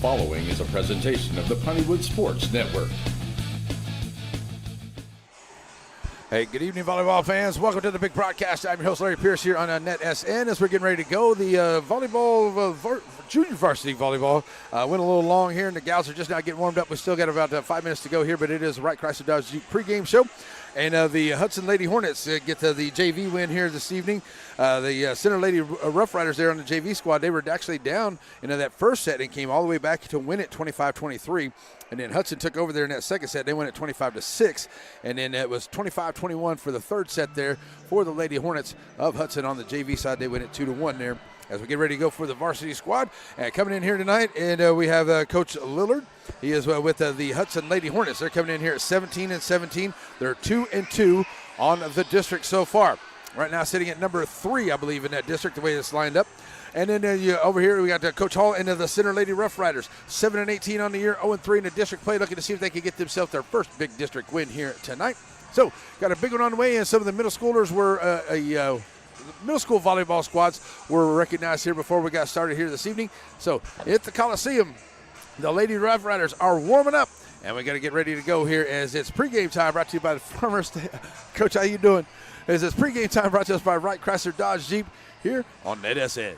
following is a presentation of the Pineywood Sports Network. Hey, good evening, volleyball fans. Welcome to the big broadcast. I'm your host, Larry Pierce, here on NETSN. As we're getting ready to go, the junior varsity volleyball went a little long here, and the gals are just now getting warmed up. We still got about 5 minutes to go here, but it is the Wright Chrysler Dodge Jeep pregame show. And the Hudson Lady Hornets get the JV win here this evening. The Center Lady Rough Riders there on the JV squad, they were actually down in that first set and came all the way back to win it 25-23. And then Hudson took over there in that second set. They won it 25-6. And then it was 25-21 for the third set there for the Lady Hornets of Hudson on the JV side. They win it 2-1 there. As we get ready to go for the varsity squad. Coming in here tonight, and we have Coach Lillard. He is with the Hudson Lady Hornets. They're coming in here at 17-17. They're 2-2 on the district so far. Right now sitting at number 3, I believe, in that district, the way it's lined up. And then over here we got Coach Hall and the Center Lady Rough Riders, 7-18 on the year, 0-3 in the district play, looking to see if they can get themselves their first big district win here tonight. So got a big one on the way, and some of the middle schoolers were middle school volleyball squads were recognized here before we got started here this evening. So at the Coliseum, the Lady Rough Riders are warming up, and we got to get ready to go here as it's pregame time brought to you by the Farmers. Coach, how you doing? As it's pregame time brought to us by Wright Chrysler Dodge Jeep here on NETSN.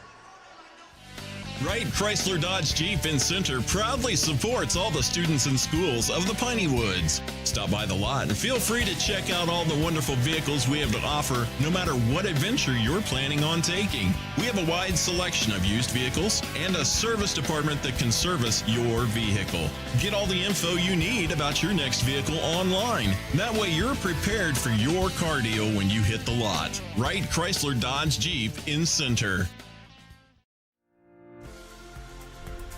Wright Chrysler Dodge Jeep in Center proudly supports all the students and schools of the Piney Woods. Stop by the lot and feel free to check out all the wonderful vehicles we have to offer, no matter what adventure you're planning on taking. We have a wide selection of used vehicles and a service department that can service your vehicle. Get all the info you need about your next vehicle online. That way you're prepared for your car deal when you hit the lot. Wright Chrysler Dodge Jeep in Center.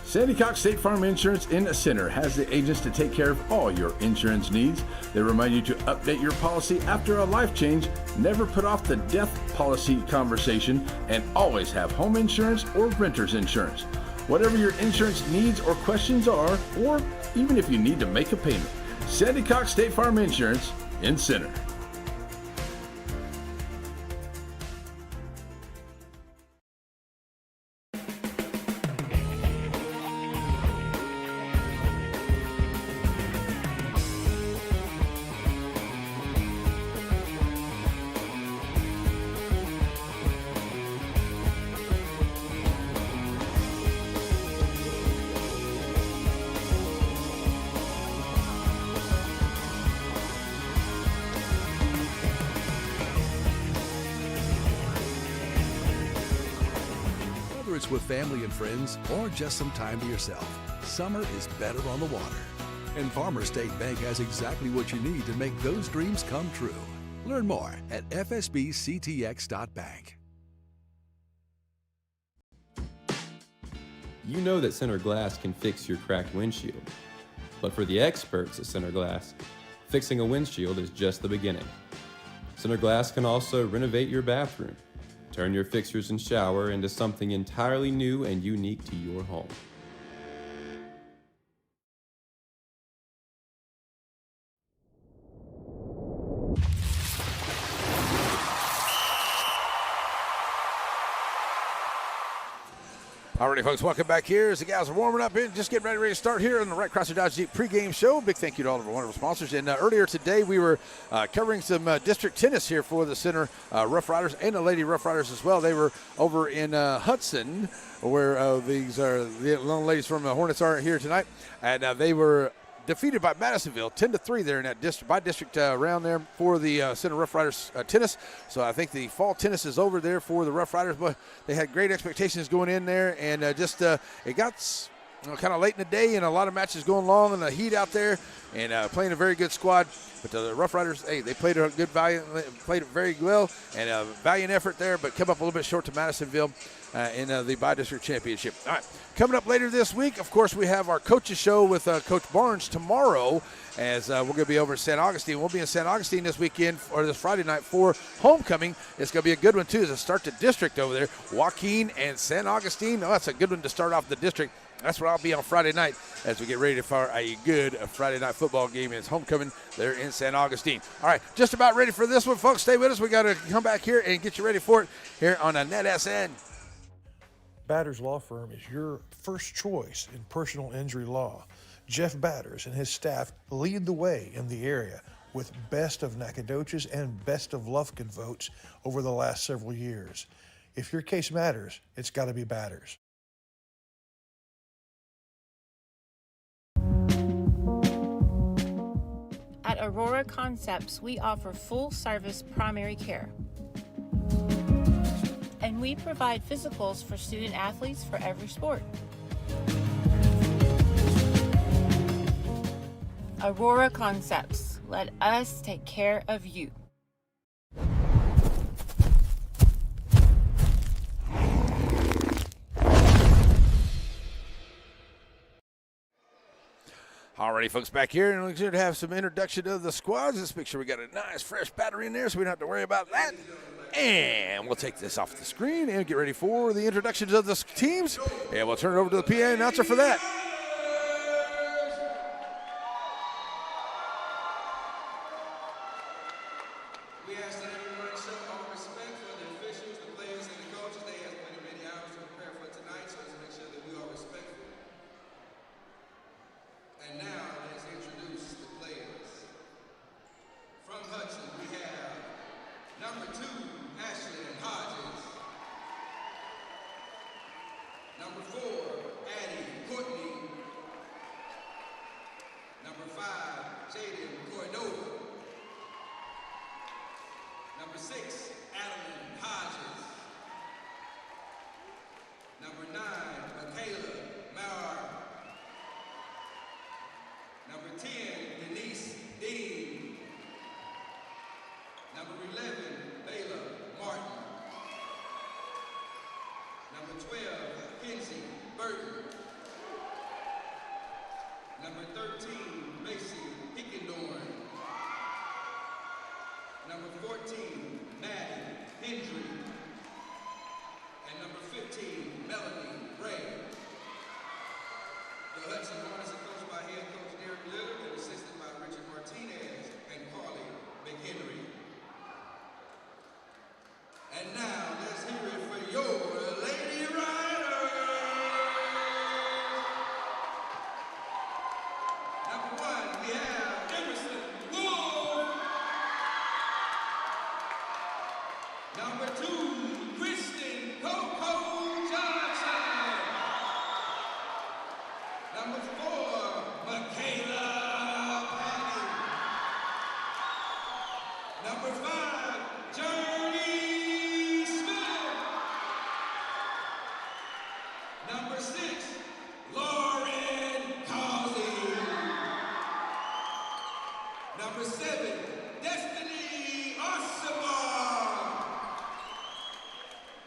Sandy Cox State Farm Insurance in the Center has the agents to take care of all your insurance needs. They remind you to update your policy after a life change, never put off the death policy conversation, and always have home insurance or renter's insurance. Whatever your insurance needs or questions are, or even if you need to make a payment, Sandy Cox State Farm Insurance in Center. It's with family and friends or just some time to yourself. Summer is better on the water. And Farmers State Bank has exactly what you need to make those dreams come true. Learn more at fsbctx.bank. You know that Center Glass can fix your cracked windshield. But for the experts at Center Glass, fixing a windshield is just the beginning. Center Glass can also renovate your bathroom. Turn your fixtures and shower into something entirely new and unique to your home. Alrighty, folks, welcome back here as the gals are warming up and just getting ready to start here on the Wright Chrysler Dodge Jeep pregame show. Big thank you to all of our wonderful sponsors. And earlier today, we were covering some district tennis here for the Center Rough Riders and the Lady Rough Riders as well. They were over in Hudson, where these are the young ladies from Hornets are here tonight, and they were defeated by Madisonville 10-3 there in that district round there for the Center Rough Riders tennis. So I think the fall tennis is over there for the Rough Riders, but they had great expectations going in there, and it got kind of late in the day and a lot of matches going long and the heat out there, and playing a very good squad. But the Rough Riders, hey, they played a good played it very well, and a valiant effort there, but come up a little bit short to Madisonville in the bi-district championship. All right, coming up later this week, of course, we have our coaches show with Coach Barnes tomorrow, as we're going to be over in St. Augustine. We'll be in St. Augustine this weekend, or this Friday night, for homecoming. It's going to be a good one, too, to start the district over there. Joaquin and St. Augustine. Oh, that's a good one to start off the district. That's where I'll be on Friday night as we get ready for a good Friday night football game. It's homecoming there in St. Augustine. All right, just about ready for this one, folks. Stay with us. We got to come back here and get you ready for it here on NETSN. Batters Law Firm is your first choice in personal injury law. Jeff Batters and his staff lead the way in the area with best of Nacogdoches and best of Lufkin votes over the last several years. If your case matters, it's got to be Batters. At Aurora Concepts, we offer full-service primary care. And we provide physicals for student athletes for every sport. Aurora Concepts, let us take care of you. Alrighty, folks, back here, and we're going to have some introduction of the squads. Let's make sure we got a nice, fresh battery in there so we don't have to worry about that. And we'll take this off the screen and get ready for the introductions of the teams. And we'll turn it over to the PA announcer for that. We ask that everyone show all respect for the officials, the players, and the coaches. They have plenty many hours to prepare for tonight, so let's make sure that we are respectful. And now, let's introduce the players. From Hudson, we have number 2, Ashley Hodges. Number 4, Addie Courtney. Number 5, Jaden Cordova. Number 6, Adeline Hodges. Number 9, Michaela Maurer. Number 10, Denise Dean. Number 11, Bayla Martin. Number 12, Kenzie Burton. Number 13, Macy Hickendorn. Number 14, Maddie Hendry. And number 15, Melanie Gray. The Hudson Hornets are coached by head coach Derek Lillard and assisted by Richard Martinez and Carly McHenry. And now, let's hear it for your Lady Riders. Number 1, we have Emerson Wolf. Number 2, Kristen Coco Johnson. Number 4, Michaela Patty. Number 5, Journey Smith. Number 6, Lauren Causey. Number 7, Destiny Osamar.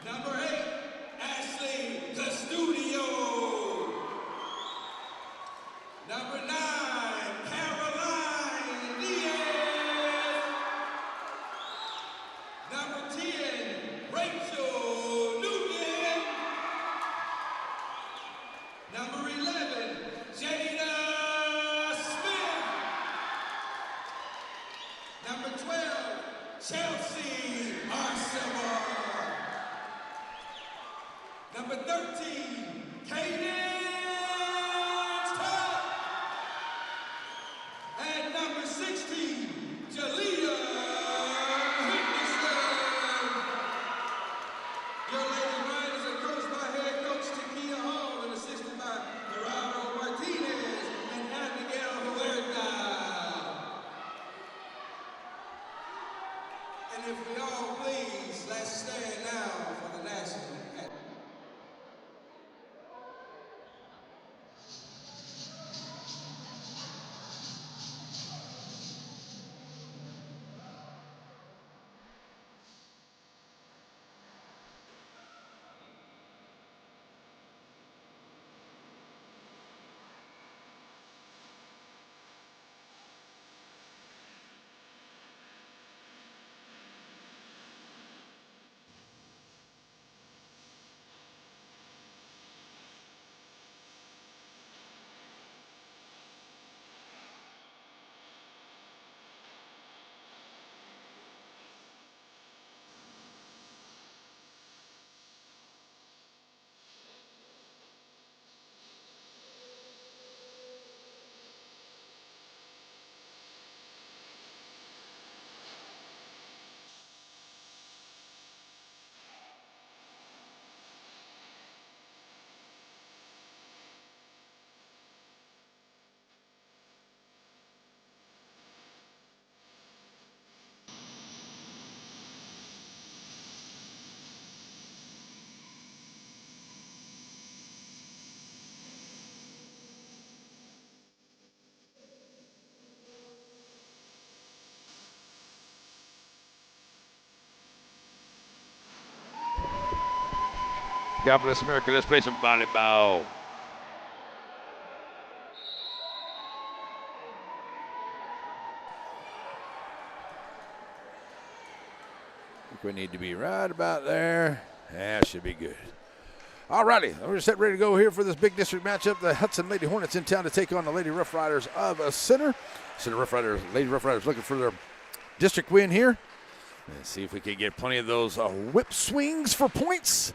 Number 8, Ashley Custudio. Number 9, Caroline Diaz. Number 10, Rachel Newman. Number 11, Jada Smith. Number 12, Chelsea Arsenal. Number 13, Cadence Tuck. And number 16, Jalea Henderson. Your Lady Riders are coached by head coach Takia Hall and assisted by Gerardo Martinez and Abigail Huerta. And if we all please, let's stand now for the national anthem. God bless America. Let's play some volleyball. I think we need to be right about there. That should be good. All righty, we're set ready to go here for this big district matchup. The Hudson Lady Hornets in town to take on the Lady Rough Riders of Center. Lady Rough Riders looking for their district win here. Let's see if we can get plenty of those whip swings for points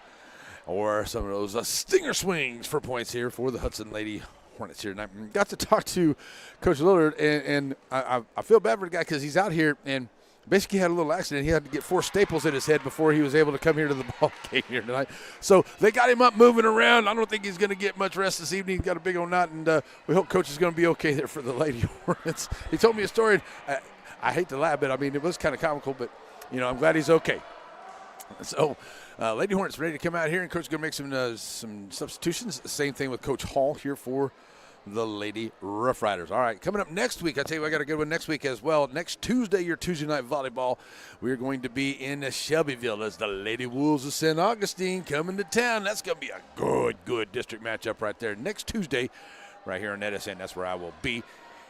or some of those stinger swings for points here for the Hudson Lady Hornets here. And I got to talk to Coach Lillard, and I feel bad for the guy because he's out here and basically had a little accident. He had to get 4 staples in his head before he was able to come here to the ball game here tonight. So they got him up moving around. I don't think he's going to get much rest this evening. He's got a big old knot, and we hope Coach is going to be okay there for the Lady Hornets. He told me a story. I hate to laugh, but I mean, it was kind of comical, but, you know, I'm glad he's okay. So Lady Hornets ready to come out here, and Coach is going to make some substitutions. Same thing with Coach Hall here for the Lady Rough Riders. All right, coming up next week, I tell you, I got a good one next week as well. Next Tuesday, your Tuesday night volleyball, we're going to be in Shelbyville as the Lady Wolves of St. Augustine coming to town. That's going to be a good district matchup right there. Next Tuesday, right here on NETSN, that's where I will be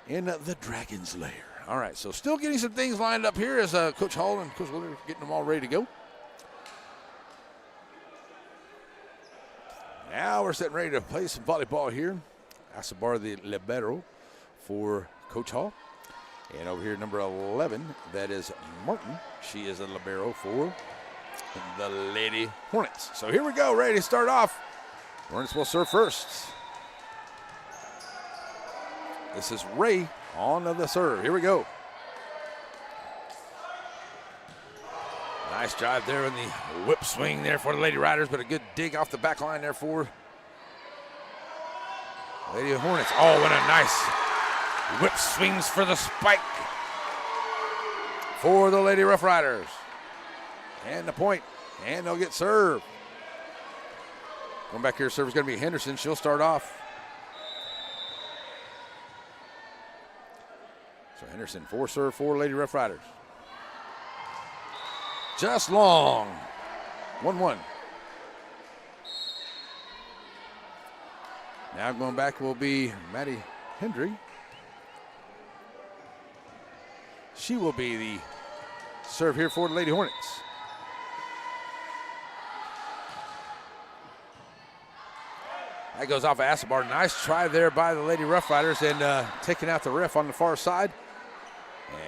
in the Dragon's Lair. All right, so still getting some things lined up here as Coach Hall and Coach Willard are getting them all ready to go. Now we're sitting ready to play some volleyball here. Asabar, the libero for Coach Hall. And over here, number 11, that is Martin. She is a libero for the Lady Hornets. So here we go, ready to start off. Hornets will serve first. This is Ray on the serve. Here we go. Nice drive there in the whip swing there for the Lady Riders, but a good dig off the back line there for Lady Hornets. Oh, what a nice whip swings for the spike for the Lady Rough Riders. And the point, and they'll get served. Going back here, serve is going to be Henderson. She'll start off. So Henderson, 4 serve for Lady Rough Riders. Just long. 1-1. Now going back will be Maddie Hendry. She will be the serve here for the Lady Hornets. That goes off of Asabar. Nice try there by the Lady Rough Riders and taking out the ref on the far side.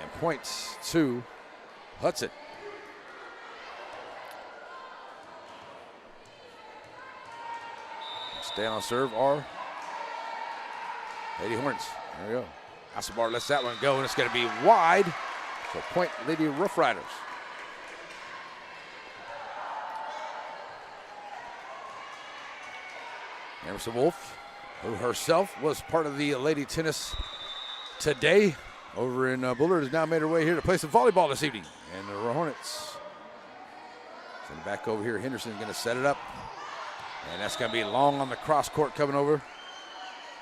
And points to Hudson. Stay on serve are Lady Hornets. There we go. Asabar lets that one go, and it's going to be wide. So point Lady Rough Riders. Emerson Wolf, who herself was part of the Lady Tennis today over in Bullard, has now made her way here to play some volleyball this evening. And the Hornets send it back over here. Henderson's going to set it up. And that's going to be long on the cross court coming over.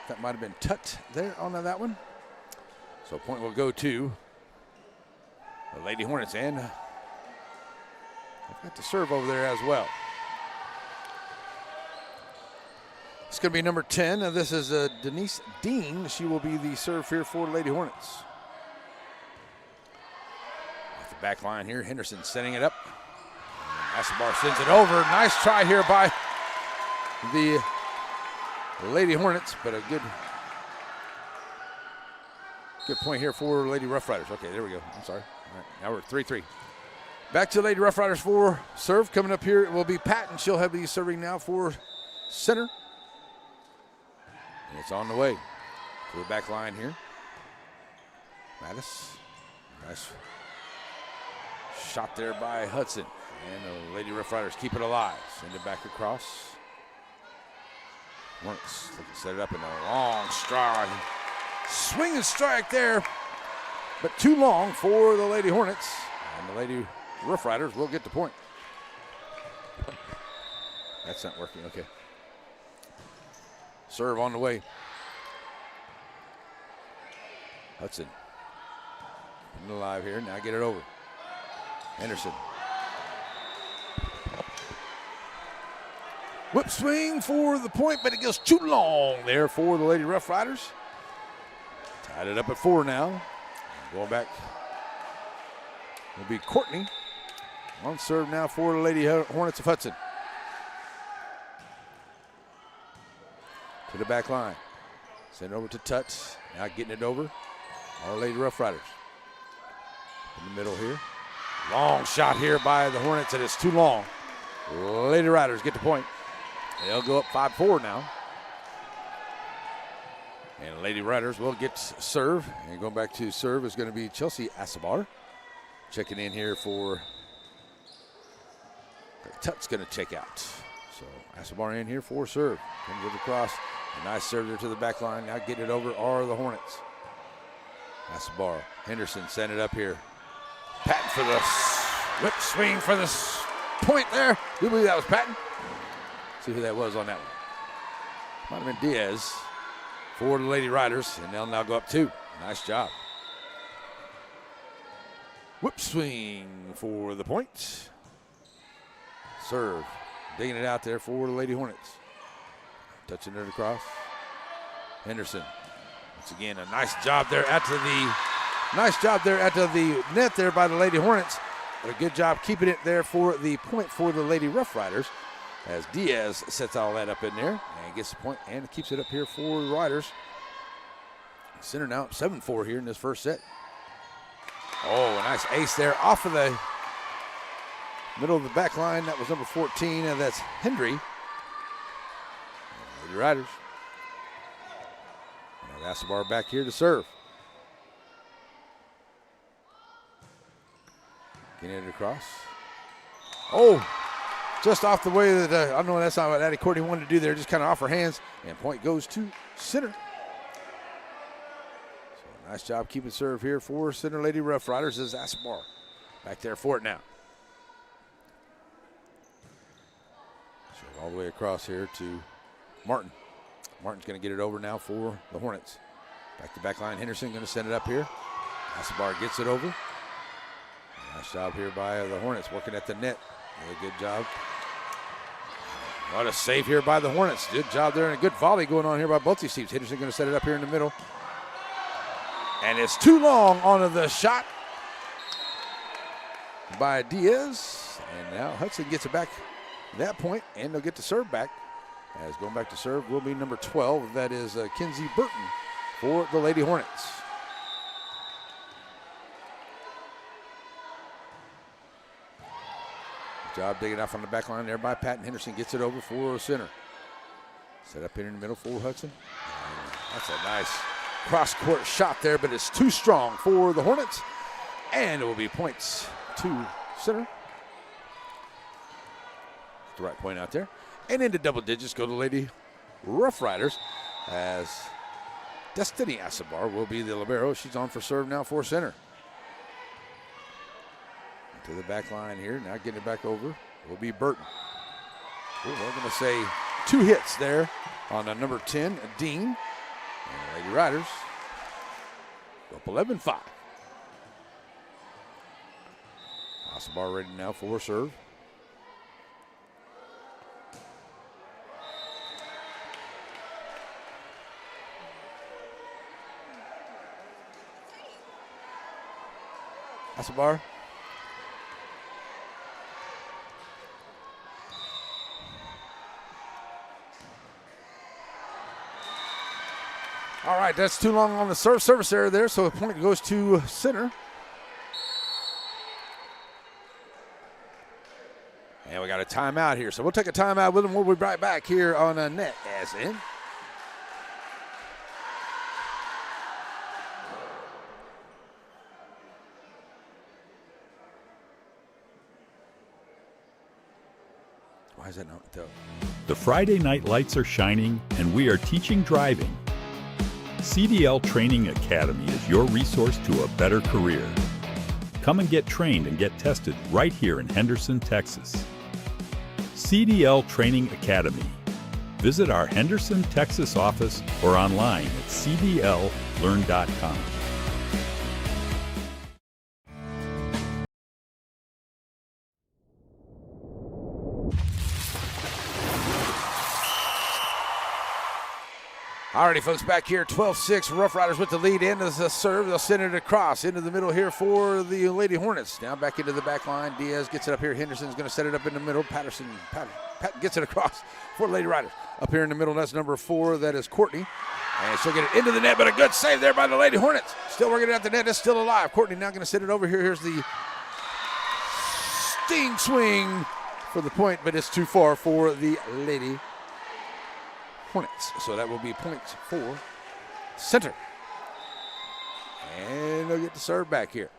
That might have been tucked there on that one. So point will go to the Lady Hornets. And I've got to serve over there as well. It's going to be number 10. This is Denise Dean. She will be the serve here for Lady Hornets. Off the back line here, Henderson setting it up. Asabar sends it over. Nice try here by the Lady Hornets, but a good point here for Lady Rough Riders. Okay, there we go. I'm sorry. All right, now we're 3-3. Back to Lady Rough Riders for serve. Coming up here will be Patton. She'll have the serving now for center. And it's on the way to the back line here. Mattis. Nice shot there by Hudson. And the Lady Rough Riders keep it alive. Send it back across. Hornets set it up in a long stride. Swing and strike there, but too long for the Lady Hornets. And the Lady Rough Riders will get the point. That's not working, okay. Serve on the way. Hudson. Alive here, now get it over. Henderson. Whip swing for the point, but it goes too long there for the Lady Rough Riders. Tied it up at 4 now. Going back will be Courtney. On serve now for the Lady Hornets of Hudson. To the back line. Send it over to Tuts. Now getting it over. Our Lady Rough Riders. In the middle here. Long shot here by the Hornets, and it's too long. Lady Riders get the point. They'll go up 5-4 now. And Lady Riders will get serve. And going back to serve is going to be Chelsea Asabar. Checking in here for Tut's going to check out. So Asabar in here for serve. Comes it across. A nice serve there to the back line. Now getting it over are the Hornets. Asabar. Henderson send it up here. Patton for the whip swing for the point there. Do you believe that was Patton? See who that was on that one. Might have been Diaz for the Lady Riders, and they'll now go up 2. Nice job. Whip swing for the point. Serve. Digging it out there for the Lady Hornets. Touching it across. Henderson. Once again, a nice job there at the net there by the Lady Hornets. But a good job keeping it there for the point for the Lady Rough Riders, as Diaz sets all that up in there and gets the point and keeps it up here for the Riders. Center now up 7-4 here in this first set. Oh, a nice ace there off of the middle of the back line. That was number 14, and that's Hendry. Lady Riders. And Asabar back here to serve. Getting it across. Oh, just off the way that, I don't know, that's not what Addie Courtney wanted to do there, just kind of off her hands, and point goes to center. So nice job keeping serve here for center Lady Rough Riders as Asabar back there for it now. So all the way across here to Martin. Martin's going to get it over now for the Hornets. Back to back line. Henderson going to send it up here. Asabar gets it over. Nice job here by the Hornets working at the net. Really good job. What a save here by the Hornets. Good job there and a good volley going on here by both these teams. Henderson going to set it up here in the middle. And it's too long on the shot by Diaz. And now Hudson gets it back at that point, and they'll get the serve back. As going back to serve will be number 12. That is Kinsey Burton for the Lady Hornets. Good job digging out from the back line there by Patton. Henderson gets it over for center. Set up here in the middle for Hudson. And that's a nice cross-court shot there, but it's too strong for the Hornets. And it will be points to center. The right point out there. And into double digits go the Lady Rough Riders as Destiny Asabar will be the libero. She's on for serve now for center. To the back line here. Now getting it back over will be Burton. Ooh, we're going to say 2 hits there on number 10, Dean. And the Lady Riders up 11-5. Asabar ready now for serve. Asabar. All right, that's too long on the service area there, so the point goes to center. And we got a timeout here, so we'll take a timeout with them. We'll be right back here on NETSN. Why is that not though? The Friday night lights are shining, and we are teaching driving. CDL Training Academy is your resource to a better career. Come and get trained and get tested right here in Henderson, Texas. CDL Training Academy. Visit our Henderson, Texas office or online at cdllearn.com. Alrighty, folks, back here, 12-6, Rough Riders with the lead into the serve. They'll send it across into the middle here for the Lady Hornets. Now back into the back line. Diaz gets it up here. Henderson's going to set it up in the middle. Patton gets it across for Lady Riders. Up here in the middle, that's number 4. That is Courtney. And she'll get it into the net, but a good save there by the Lady Hornets. Still working it at the net. It's still alive. Courtney now going to set it over here. Here's the sting swing for the point, but it's too far for the Lady Hornets. So that will be points for center. And they'll get the serve back here.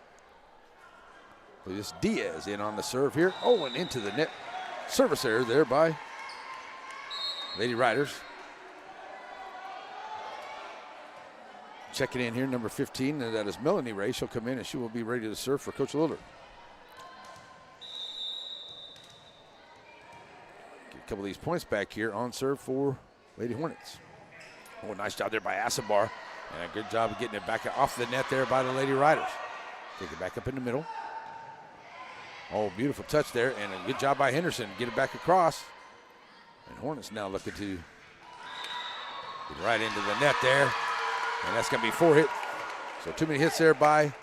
This Diaz in on the serve here. Oh, and into the net. Service error there by Lady Riders. Checking in here, number 15, and that is Melanie Ray. She'll come in and she will be ready to serve for Coach Lillard. Get a couple of these points back here on serve for Lady Hornets. Oh, nice job there by Asabar. And a good job of getting it back off the net there by the Lady Riders. Take it back up in the middle. Oh, beautiful touch there. And a good job by Henderson. Get it back across. And Hornets now looking to get right into the net there. And that's going to be 4 hits. So too many hits there by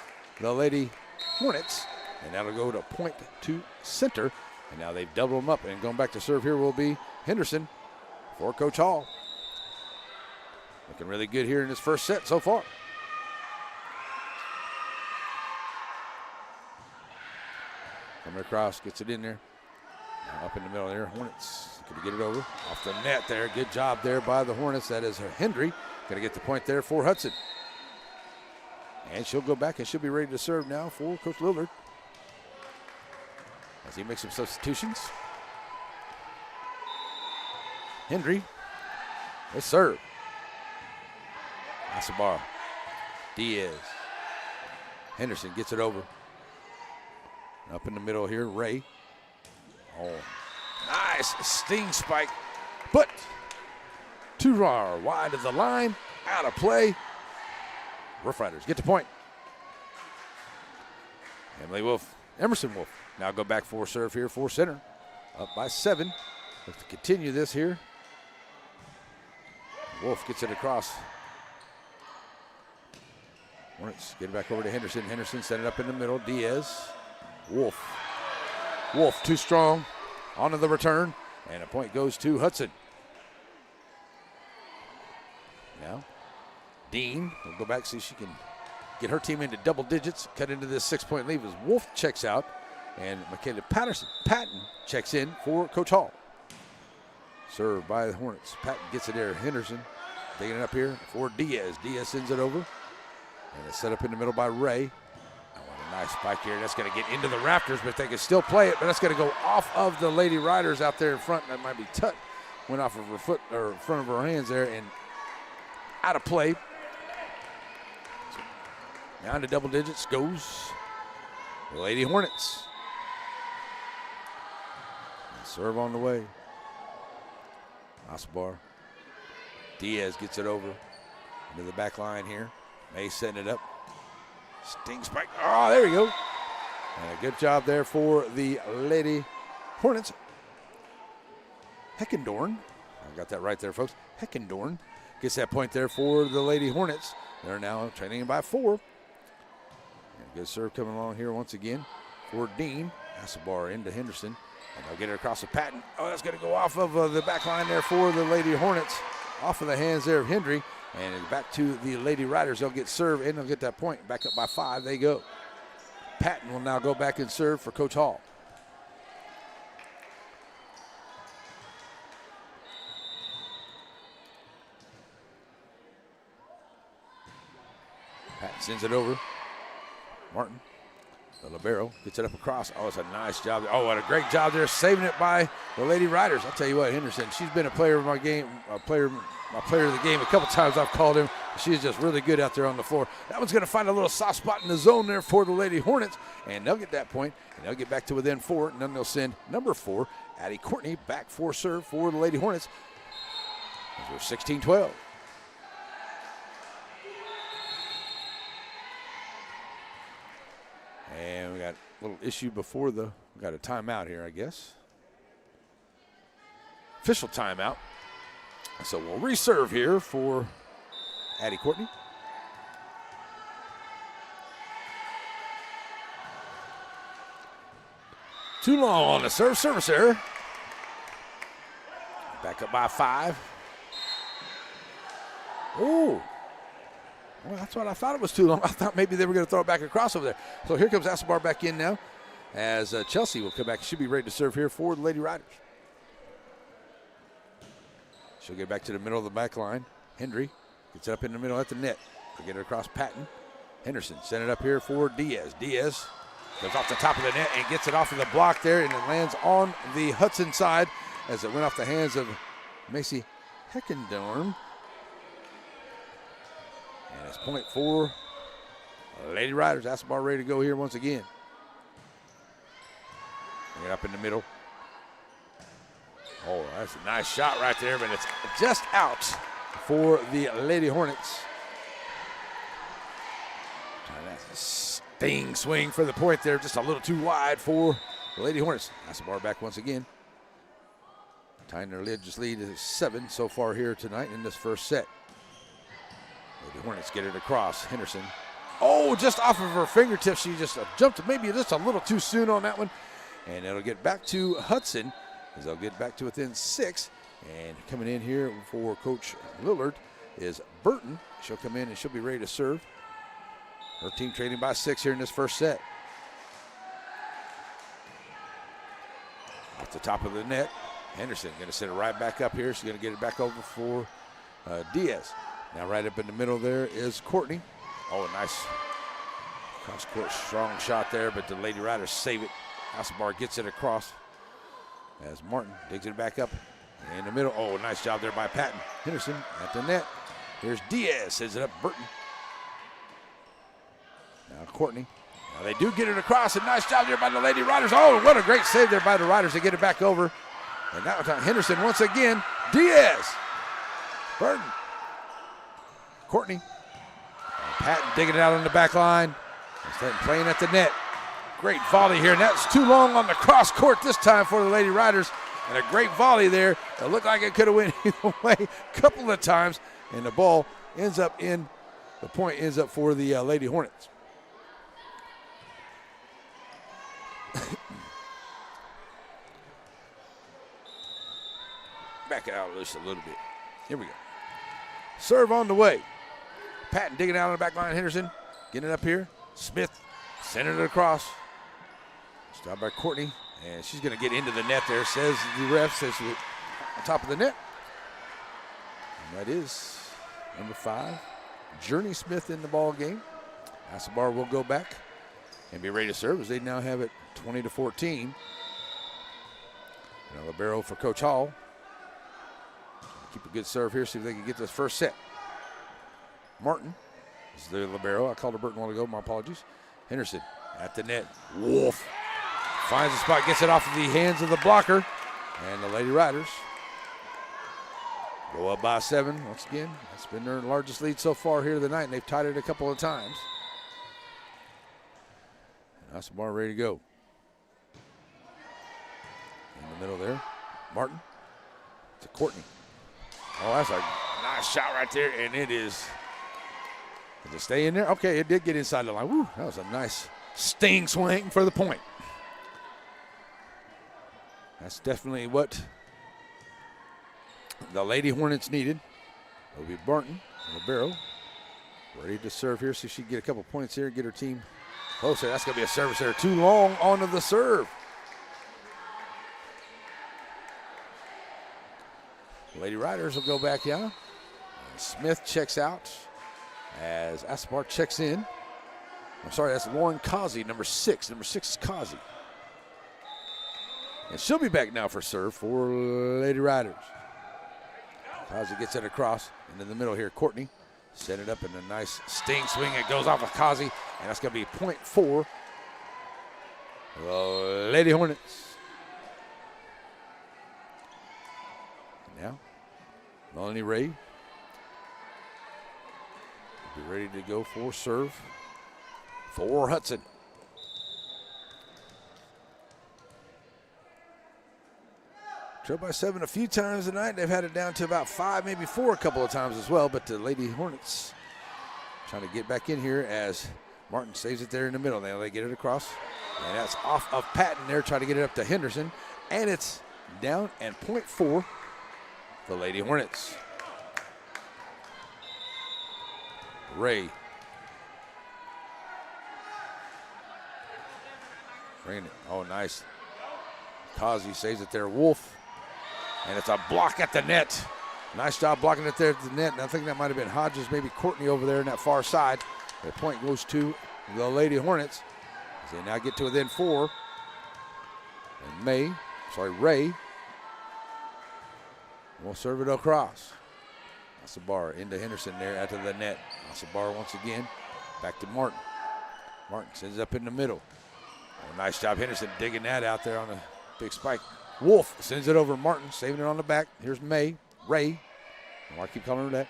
the Lady Hornets. And that'll go to point to center. And now they've doubled them up. And going back to serve here will be Henderson for Coach Hall. Looking really good here in this first set so far. Coming across, gets it in there. Now up in the middle there, Hornets going to get it over. Off the net there, good job there by the Hornets. That is Hendry. Going to get the point there for Hudson. And she'll go back and she'll be ready to serve now for Coach Lillard. As he makes some substitutions. Hendry, they serve. Asabar, Diaz. Henderson gets it over. Up in the middle here, Ray. Oh, nice sting spike. But too far wide of the line, out of play. Rough Riders get the point. Emerson Wolf now go back for serve here for center. Up by 7. Let's continue this here. Wolf gets it across. Hornets get it back over to Henderson. Henderson set it up in the middle. Diaz. Wolf too strong. Onto the return. And a point goes to Hudson. Now, Dean will go back, see if she can get her team into double digits. Cut into this 6-point lead as Wolf checks out. And Michaela Patton checks in for Coach Hall. Served by the Hornets. Patton gets it there. Henderson taking it up here for Diaz. Diaz sends it over. And it's set up in the middle by Ray. Oh, what a nice spike here. That's going to get into the rafters, but they can still play it. But that's going to go off of the Lady Riders out there in front. That might be Tut. Went off of her foot or front of her hands there and out of play. Down to double digits goes the Lady Hornets. And serve on the way. Asabar. Diaz gets it over into the back line here. May setting it up. Sting spike. Oh, there you go. And a good job there for the Lady Hornets. Heckendorn. I got that right there, folks. Heckendorn gets that point there for the Lady Hornets. They're now trailing by 4. And a good serve coming along here once again for Dean. Asabar into Henderson. And they'll get it across the Patton. Oh, that's going to go off of the back line there for the Lady Hornets. Off of the hands there of Hendry. And back to the Lady Riders. They'll get served and they'll get that point. Back up by 5, they go. Patton will now go back and serve for Coach Hall. Patton sends it over. Martin, the libero, gets it up across. Oh, it's a nice job. Oh, what a great job there, saving it by the Lady Riders. I'll tell you what, Henderson, she's been a player of my game, my player of the game. A couple times I've called him. She's just really good out there on the floor. That one's going to find a little soft spot in the zone there for the Lady Hornets, and they'll get that point, and they'll get back to within 4, and then they'll send number 4, Addie Courtney, back for serve for the Lady Hornets. We're 16-12. And we got a little issue before we got a timeout here, I guess. Official timeout. So we'll reserve here for Addie Courtney. Too long on the serve. Service error. Back up by 5. Ooh. Well, that's what I thought it was too long. I thought maybe they were going to throw it back across over there. So here comes Asabar back in now as Chelsea will come back. She'll be ready to serve here for the Lady Riders. She'll get back to the middle of the back line. Hendry gets it up in the middle at the net. She'll get it across Patton. Henderson send it up here for Diaz. Diaz goes off the top of the net and gets it off of the block there, and it lands on the Hudson side as it went off the hands of Macy Heckendorm. And it's point for Lady Riders. Asabar ready to go here once again. Bring it up in the middle. Oh, that's a nice shot right there, but it's just out for the Lady Hornets. That's a sting swing for the point there, just a little too wide for the Lady Hornets. Asabar back once again. Tying their lead is 7 so far here tonight in this first set. Lady Hornets get it across. Henderson. Oh, just off of her fingertips. She just jumped maybe just a little too soon on that one. And it'll get back to Hudson as they'll get back to within 6. And coming in here for Coach Lillard is Burton. She'll come in and she'll be ready to serve. Her team trailing by 6 here in this first set. Off the top of the net. Henderson going to set it right back up here. She's going to get it back over for Diaz. Now right up in the middle there is Courtney. Oh, a nice cross-court strong shot there, but the Lady Riders save it. Asabar gets it across as Martin digs it back up in the middle. Oh, nice job there by Patton. Henderson at the net. Here's Diaz, sends it up Burton. Now Courtney. Now they do get it across. A nice job there by the Lady Riders. Oh, what a great save there by the Riders to get it back over. And that time Henderson once again. Diaz. Burton. Courtney. And Patton digging it out on the back line. Instead of playing at the net. Great volley here, and that's too long on the cross court this time for the Lady Riders. And a great volley there. It looked like it could have went either way a couple of times. And the ball ends up in, the point ends up for the Lady Hornets. Back it out just a little bit. Here we go. Serve on the way. Patton digging out on the back line. Henderson getting it up here. Smith sending it across. Stopped by Courtney, and she's going to get into the net there, says the ref, says she's on top of the net. And that is number 5, Journey Smith in the ball game. Asabar will go back and be ready to serve as they now have it 20-14. Now libero for Coach Hall. Keep a good serve here, see if they can get this first set. Martin is the libero. I called her Burton a while ago, my apologies. Henderson at the net. Wolf finds the spot, gets it off of the hands of the blocker. And the Lady Riders go up by 7 once again. That's been their largest lead so far here tonight, and they've tied it a couple of times. And Asabar ready to go. In the middle there, Martin to Courtney. Oh, that's a nice shot right there, and it is. Did it stay in there? Okay, it did get inside the line. Woo, that was a nice sting swing for the point. That's definitely what the Lady Hornets needed. It'll be Barton, libero, ready to serve here, so she can get a couple points here, get her team closer. That's going to be a service there. Too long onto the serve. Lady Riders will go back, yeah. And Smith checks out as Asabar checks in. I'm sorry, that's Lauren Causey, number 6. Number 6 is Causey. And she'll be back now for serve for Lady Riders. Causey gets it across into the middle here. Courtney set it up in a nice sting swing. It goes off of Causey, and that's going to be point for the Lady Hornets. Now, Melanie Ray will be ready to go for serve for Hudson. Trailed by 7 a few times tonight. They've had it down to about 5, maybe 4 a couple of times as well. But the Lady Hornets trying to get back in here as Martin saves it there in the middle. Now they get it across. And that's off of Patton there, trying to get it up to Henderson. And it's down and point for the Lady Hornets. Ray. Bringing it. Oh, nice. Kazi saves it there. Wolf. And it's a block at the net. Nice job blocking it there at the net. And I think that might have been Hodges, maybe Courtney over there in that far side. The point goes to the Lady Hornets. As they now get to within 4. And Ray will serve it across. Asabar into Henderson there out of the net. Asabar once again. Back to Martin. Martin sends it up in the middle. Oh, nice job, Henderson, digging that out there on a big spike. Wolf sends it over Martin, saving it on the back. Here's Ray. I keep calling her that.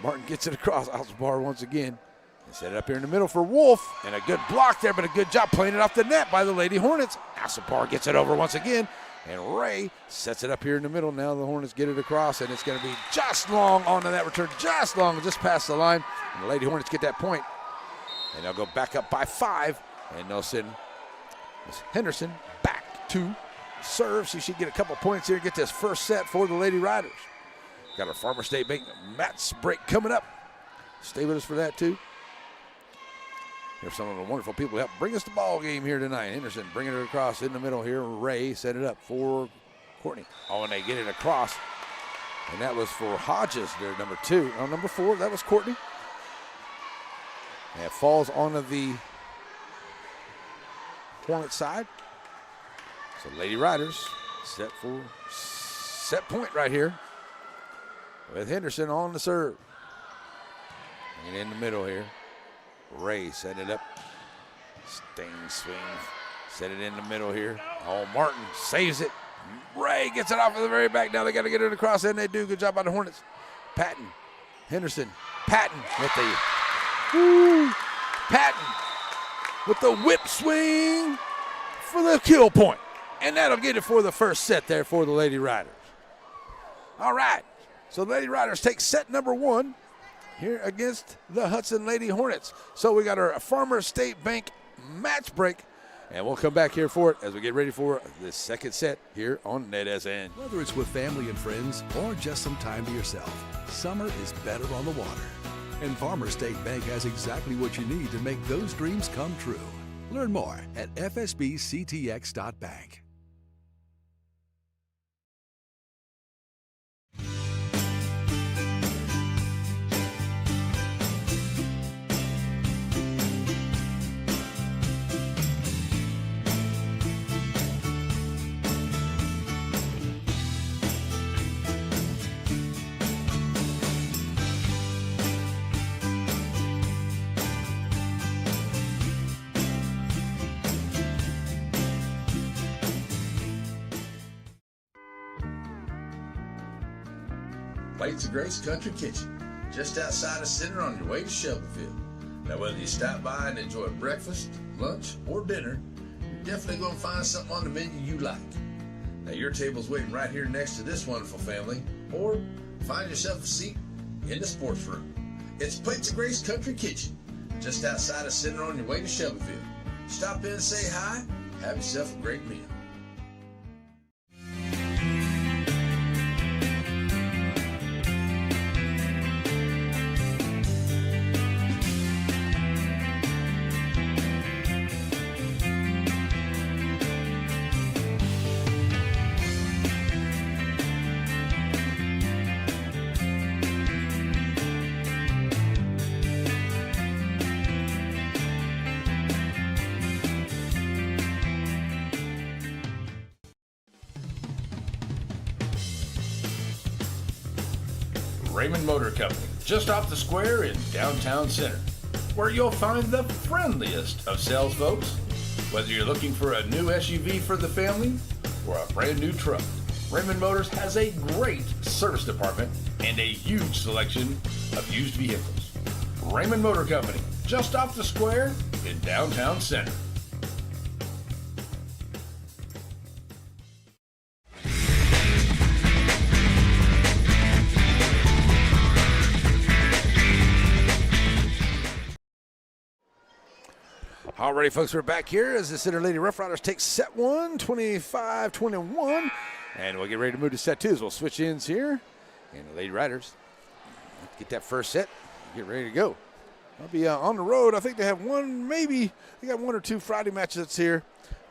Martin gets it across. Asabar once again. And set it up here in the middle for Wolf. And a good block there, but a good job playing it off the net by the Lady Hornets. Asabar gets it over once again. And Ray sets it up here in the middle. Now the Hornets get it across, and it's going to be just long onto that return. Just long, just past the line. And the Lady Hornets get that point. And they'll go back up by 5. And they'll send Miss Henderson back to serve. She should get a couple points here, get this first set for the Lady Riders. Got our Farmer State Bank match break coming up. Stay with us for that too. Here's some of the wonderful people who help bring us the ball game here tonight. Henderson bringing it across in the middle here. Ray set it up for Courtney. Oh, and they get it across. And that was for Hodges there, number 2. On number 4, that was Courtney. And it falls onto the Hornet side. So Lady Riders set for set point right here with Henderson on the serve. And in the middle here, Ray set it up. Swing. Set it in the middle here. Oh, Martin saves it. Ray gets it off of the very back. Now they got to get it across, and they do. Good job by the Hornets. Patton, Henderson, Patton with the whip swing for the kill point. And that'll get it for the first set there for the Lady Riders. All right, so the Lady Riders take set number 1 here against the Hudson Lady Hornets. So we got our Farmer State Bank match break, and we'll come back here for it as we get ready for the second set here on NETSN. Whether it's with family and friends or just some time to yourself, summer is better on the water. And Farmer State Bank has exactly what you need to make those dreams come true. Learn more at fsbctx.bank. Plates of Grace Country Kitchen, just outside of Center on your way to Shelbyville. Now, whether you stop by and enjoy breakfast, lunch, or dinner, you're definitely going to find something on the menu you like. Now, your table's waiting right here next to this wonderful family, or find yourself a seat in the sports room. It's Plates of Grace Country Kitchen, just outside of Center on your way to Shelbyville. Stop in and say hi, have yourself a great meal. Raymond Motor Company, just off the square in downtown Center, where you'll find the friendliest of sales folks. Whether you're looking for a new SUV for the family or a brand new truck, Raymond Motors has a great service department and a huge selection of used vehicles. Raymond Motor Company, just off the square in downtown Center. Alrighty, folks, we're back here as the Center Lady Rough Riders take set one, 25-21. And we'll get ready to move to set two as we'll switch ends here. And the Lady Riders get that first set, get ready to go. I'll be on the road. I think they have they got one or two Friday matches that's here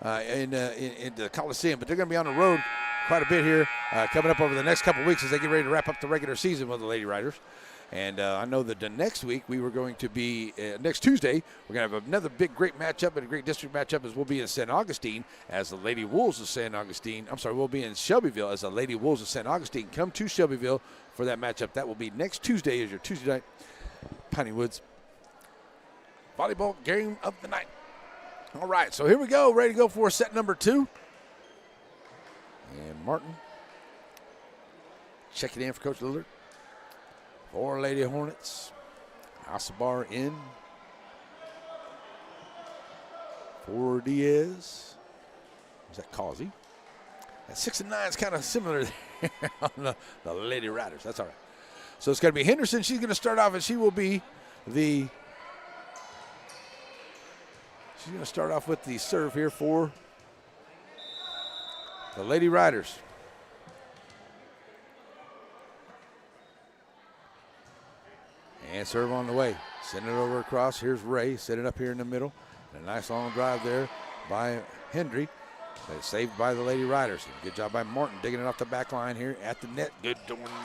in the Coliseum, but they're going to be on the road quite a bit here coming up over the next couple weeks as they get ready to wrap up the regular season with the Lady Riders. And I know that the next week we were going to be, next Tuesday, we're going to have another great matchup and a great district matchup as we'll be in St. Augustine as the Lady Wolves of St. Augustine. We'll be in Shelbyville as the Lady Wolves of St. Augustine. Come to Shelbyville for that matchup. That will be next Tuesday as your Tuesday night Piney Woods volleyball game of the night. All right, so here we go, ready to go for set number two. And Martin checking in for Coach Lillard. For Lady Hornets. Asabar in. For Diaz. Is that Causey? That 6 and 9 is kind of similar there on the Lady Riders. That's all right. So it's going to be Henderson. She's going to start off, and she will be she's going to start off with the serve here for the Lady Riders. And serve on the way. Send it over across. Here's Ray. Set it up here in the middle. And a nice long drive there by Hendry. But it's saved by the Lady Riders. Good job by Martin digging it off the back line here at the net. Good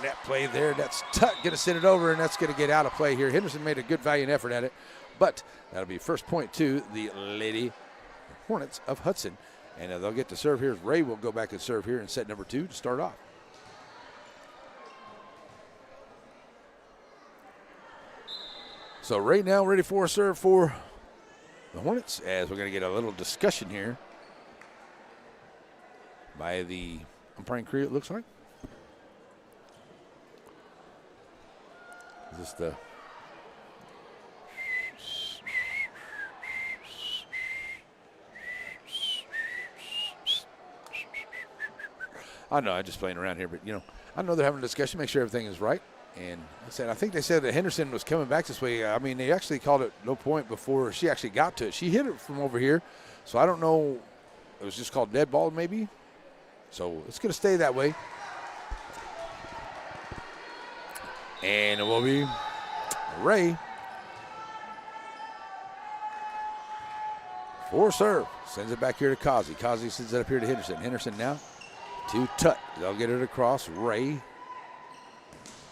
net play there. That's Tut going to send it over, and that's going to get out of play here. Henderson made a good valiant effort at it. But that'll be first point to the Lady Hornets of Hudson. And they'll get to serve here. Ray will go back and serve here in set number 2 to start off. So Ray now ready for a serve for the Hornets as we're going to get a little discussion here by the umpiring crew, it looks like. Is this the... I know, I'm just playing around here, but, I know they're having a discussion, make sure everything is right. And I think they said that Henderson was coming back this way. I mean, they actually called it no point before she actually got to it. She hit it from over here, so I don't know. It was just called dead ball maybe. So it's going to stay that way. And it will be Ray for serve. Sends it back here to Causey. Causey sends it up here to Henderson. Henderson now to Tut. They'll get it across. Ray.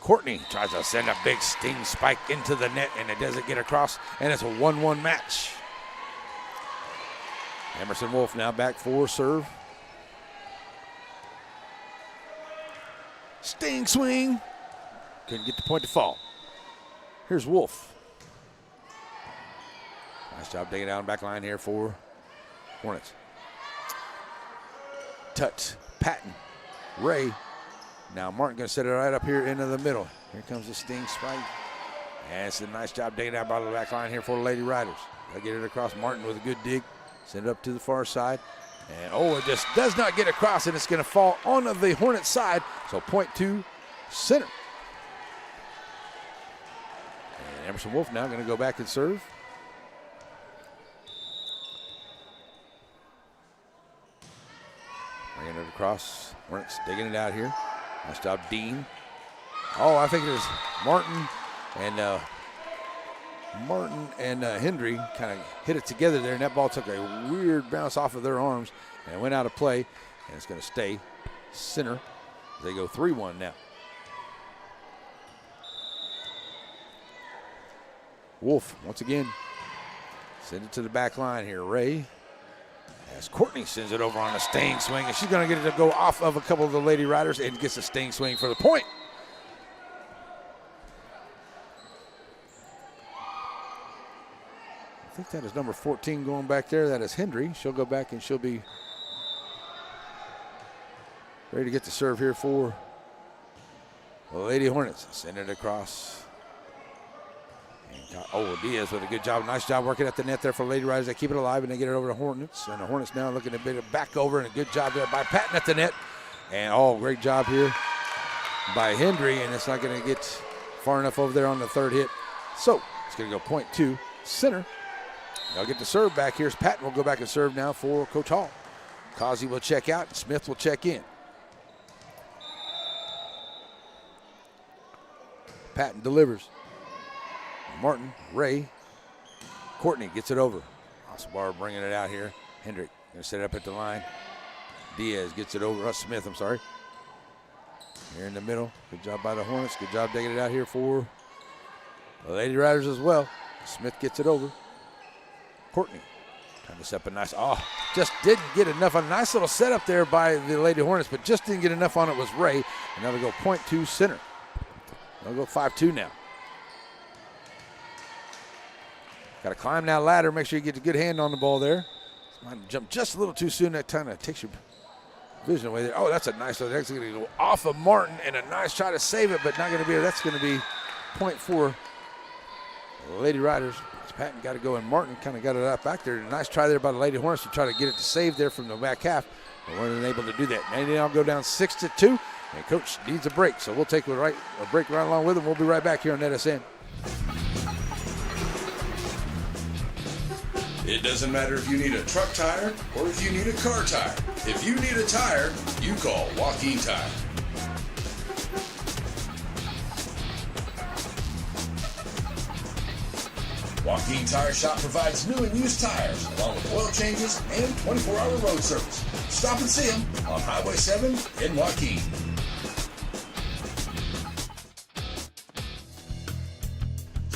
Courtney tries to send a big sting spike into the net, and it doesn't get across, and it's a 1-1 match. Emerson Wolf now back for serve. Sting swing. Couldn't get the point to fall. Here's Wolf. Nice job digging down back line here for Hornets. Tut, Patton, Ray. Now Martin going to set it right up here into the middle. Here comes the sting spike. And it's a nice job digging down by the back line here for the Lady Riders. They'll get it across. Martin with a good dig. Send it up to the far side. And it just does not get across, and it's going to fall on the Hornet side. So point to center. And Emerson Wolf now going to go back and serve. Bringing it across. Hornets digging it out here. Nice job, Dean. I think it was Martin and Hendry kind of hit it together there, and that ball took a weird bounce off of their arms and went out of play, and it's going to stay center. They go 3-1 now. Wolf, once again, send it to the back line here. Ray. As Courtney sends it over on a sting swing, and she's going to get it to go off of a couple of the Lady Riders and gets a sting swing for the point. I think that is number 14 going back there. That is Hendry. She'll go back and she'll be ready to get the serve here for the Lady Hornets. Send it across. Diaz with a good job. Nice job working at the net there for Lady Riders. They keep it alive, and they get it over to Hornets. And the Hornets now looking a bit back over, and a good job there by Patton at the net. And great job here by Hendry, and it's not going to get far enough over there on the third hit. So it's going to go point to center. They'll get the serve back. Here's Patton will go back and serve now for Coach Hall. Causey will check out. Smith will check in. Patton delivers. Martin, Ray, Courtney gets it over. Osbar bringing it out here. Hendrick going to set it up at the line. Diaz gets it over. Smith, I'm sorry. Here in the middle. Good job by the Hornets. Good job digging it out here for the Lady Riders as well. Smith gets it over. Courtney trying to set up a nice, just didn't get enough. A nice little setup there by the Lady Hornets, but just didn't get enough on it was Ray. And now they go point to center. They'll go 5-2 now. Got to climb that ladder. Make sure you get a good hand on the ball there. Might jump just a little too soon. That time that takes your vision away there. Oh, that's a nice one. That's going to go off of Martin and a nice try to save it, but not going to be. That's going to be point for the Lady Riders. Patton got to go, and Martin kind of got it out back there. A nice try there by the Lady Hornets to try to get it to save there from the back half. They weren't able to do that. And now go down 6-2, and Coach needs a break. So we'll take a break right along with him. We'll be right back here on NETSN. It doesn't matter if you need a truck tire or if you need a car tire. If you need a tire, you call Joaquin Tire. Joaquin Tire Shop provides new and used tires, along with oil changes and 24-hour road service. Stop and see them on Highway 7 in Joaquin.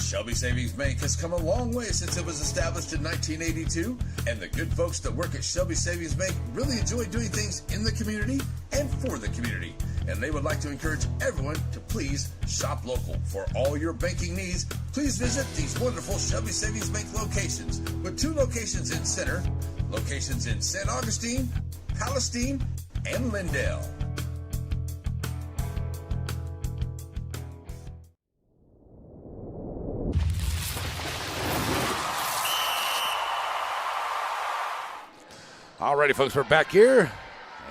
Shelby Savings Bank has come a long way since it was established in 1982, and the good folks that work at Shelby Savings Bank really enjoy doing things in the community and for the community. And they would like to encourage everyone to please shop local. For all your banking needs, please visit these wonderful Shelby Savings Bank locations, with 2 locations in Center, locations in St. Augustine, Palestine, and Lindale. All righty, folks, we're back here.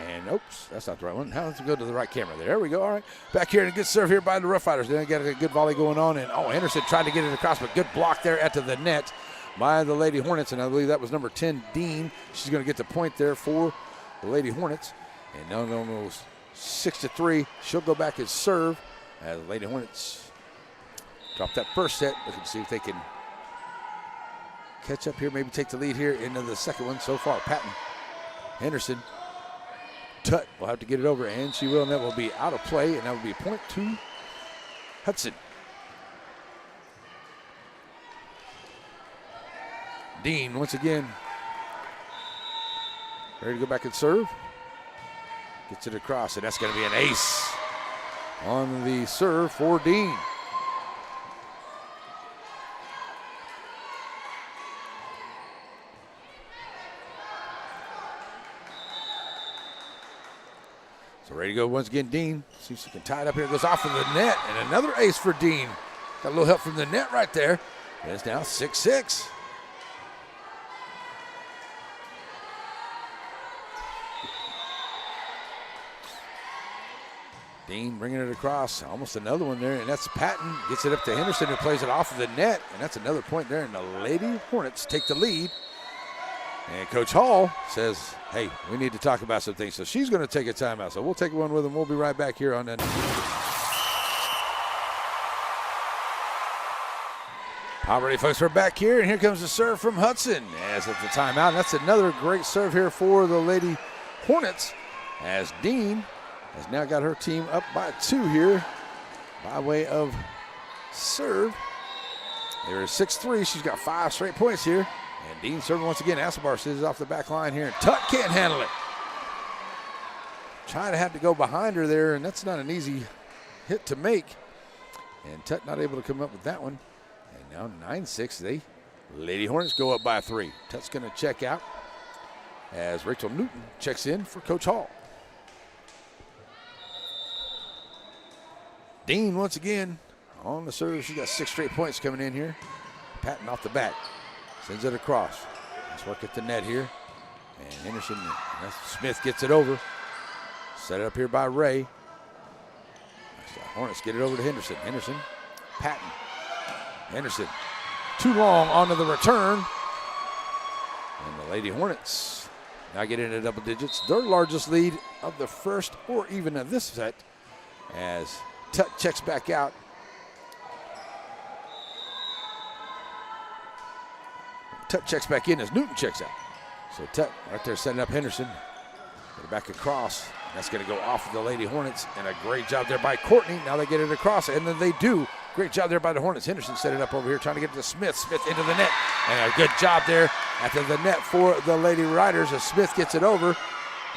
And, oops, that's not the right one. Now let's go to the right camera there. There we go. All right. Back here, and a good serve here by the Rough Riders. They got a good volley going on. And, Henderson tried to get it across, but good block there at the net by the Lady Hornets. And I believe that was number 10, Dean. She's going to get the point there for the Lady Hornets. And now almost 6-3. She'll go back and serve as the Lady Hornets drop that first set. Looking to see if they can catch up here, maybe take the lead here into the second one so far. Patton, Henderson, Tutt will have to get it over, and she will, and that will be out of play, and that will be a point to Hudson. Dean, once again, ready to go back and serve. Gets it across, and that's going to be an ace on the serve for Dean. So ready to go once again, Dean. See if she can tie it up here. It goes off of the net, and another ace for Dean. Got a little help from the net right there. And it's now 6-6. Dean bringing it across. Almost another one there, and that's Patton. Gets it up to Henderson, who plays it off of the net, and that's another point there, and the Lady Hornets take the lead. And Coach Hall says, hey, we need to talk about some things. So she's going to take a timeout. So we'll take one with them. We'll be right back here on that. All righty, folks, we're back here. And here comes the serve from Hudson as at the timeout. And that's another great serve here for the Lady Hornets, as Dean has now got her team up by 2 here by way of serve. There is 6-3. She's got 5 straight points here. And Dean serving once again. Asabar sends off the back line here, and Tutt can't handle it. Trying to have to go behind her there, and that's not an easy hit to make. And Tutt not able to come up with that one. And now 9-6. The Lady Hornets go up by 3. Tutt's going to check out as Rachel Newton checks in for Coach Hall. Dean once again on the serve. She's got 6 straight points coming in here. Patton off the back. Sends it across. Let's work at the net here. And Henderson, Smith gets it over. Set it up here by Ray. Hornets get it over to Henderson. Henderson, Patton. Henderson, too long onto the return. The Lady Hornets now get into double digits. Their largest lead of the first or even of this set as Tut checks back out. Tut checks back in as Newton checks out. So Tut right there setting up Henderson. Get it back across. That's going to go off of the Lady Hornets. And a great job there by Courtney. Now they get it across, and then they do. Great job there by the Hornets. Henderson set it up over here, trying to get it to Smith. Smith into the net. And a good job there at the net for the Lady Riders as Smith gets it over.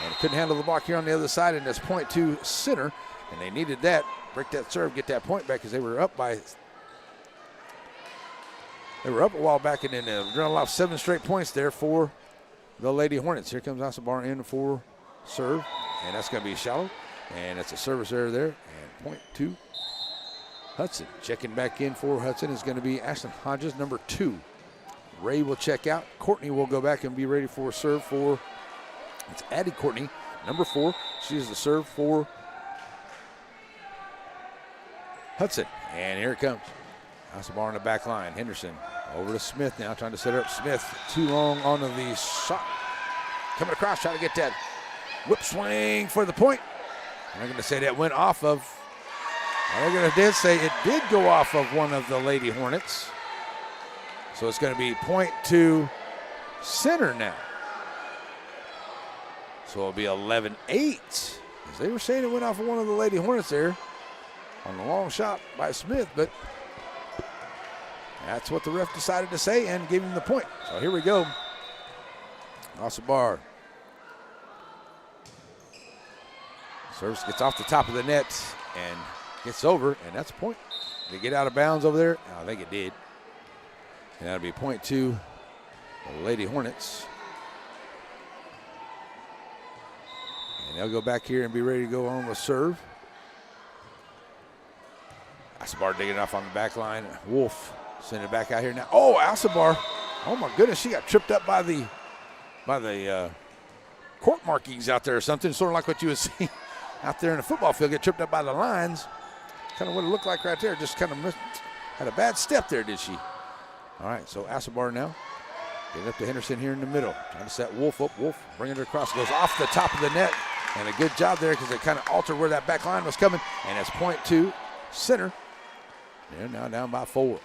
And couldn't handle the block here on the other side, and it's point to center. And they needed that. Break that serve, get that point back because they were up by. They were up a while back, and then run off 7 straight points there for the Lady Hornets. Here comes Asabar in for serve, and that's going to be shallow. And it's a service error there, and point to Hudson. Checking back in for Hudson is going to be Ashton Hodges, number 2. Ray will check out. Courtney will go back and be ready for a serve for, it's Addie Courtney, number 4. She is the serve for Hudson. And here it comes. Asabar on the back line. Henderson over to Smith now, trying to set her up. Smith too long onto the shot. Coming across, trying to get that whip swing for the point. I'm going to say that went off of, I'm going to say it did go off of one of the Lady Hornets. So it's going to be point to center now. So it'll be 11-8. As they were saying it went off of one of the Lady Hornets there on the long shot by Smith, but that's what the ref decided to say and gave him the point. So here we go. Asabar. Service gets off the top of the net and gets over, and that's a point. Did it get out of bounds over there? I think it did. And that'll be point to the Lady Hornets. And they'll go back here and be ready to go on with serve. Asabar digging it off on the back line. Wolf send it back out here now. Oh, Asabar. Oh my goodness, she got tripped up by the court markings out there or something, sort of like what you would see out there in the football field, get tripped up by the lines. Kind of what it looked like right there. Just kind of had a bad step there, did she? All right, so Asabar now. Get it up to Henderson here in the middle. Trying to set Wolf up. Wolf bringing it across. Goes off the top of the net. And a good job there because they kind of altered where that back line was coming. And it's point to center. They're now down by 4.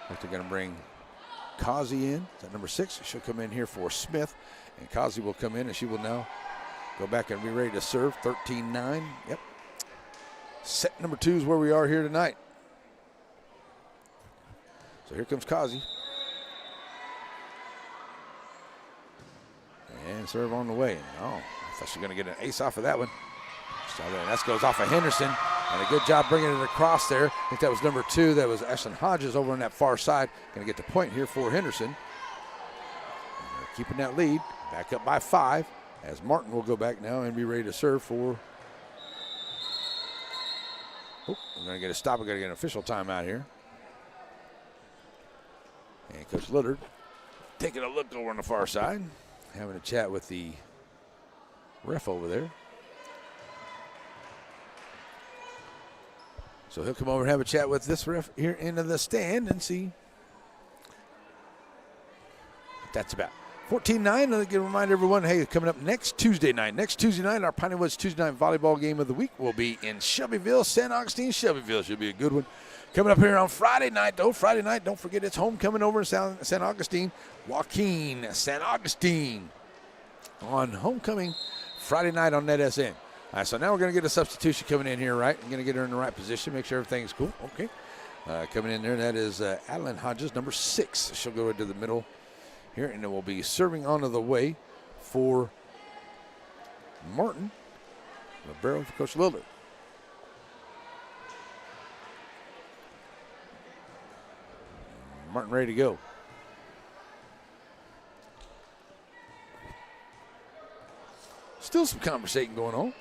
They're going to bring Kazi in. Is that number 6? She'll come in here for Smith. And Kazi will come in, and she will now go back and be ready to serve. 13-9. Yep. Set number 2 is where we are here tonight. So here comes Kazi. And serve on the way. Oh, I thought she was going to get an ace off of that one. So that goes off of Henderson. And a good job bringing it across there. I think that was number 2. That was Ashton Hodges over on that far side. Going to get the point here for Henderson. Keeping that lead. Back up by 5. As Martin will go back now and be ready to serve for. Oh, we're going to get a stop. We're going to get an official timeout here. And Coach Lillard taking a look over on the far side. Having a chat with the ref over there. So he'll come over and have a chat with this ref here into the stand and see what that's about. 14-9, let me remind everyone, hey, coming up next Tuesday night, our Piney Woods Tuesday night volleyball game of the week will be in Shelbyville, San Augustine, Shelbyville. Should be a good one. Coming up here on Friday night, don't forget it's homecoming over in San Augustine. Joaquin, San Augustine on homecoming Friday night on NETSN. All right, so now we're going to get a substitution coming in here, right? I'm going to get her in the right position, make sure everything's cool. Okay. Coming in there, that is Adeline Hodges, number 6. She'll go into the middle here, and it will be serving onto the way for Martin. The barrel for Coach Lillard. Martin ready to go. Still some conversating going on.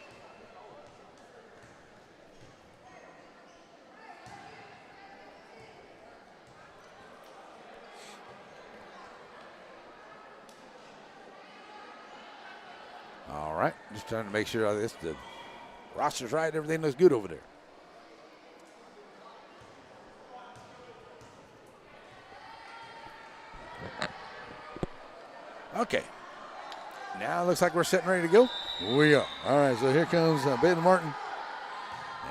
All right, just trying to make sure the roster's right, everything looks good over there. Okay. Now it looks like we're setting ready to go. We are. All right, so here comes Bailey Martin.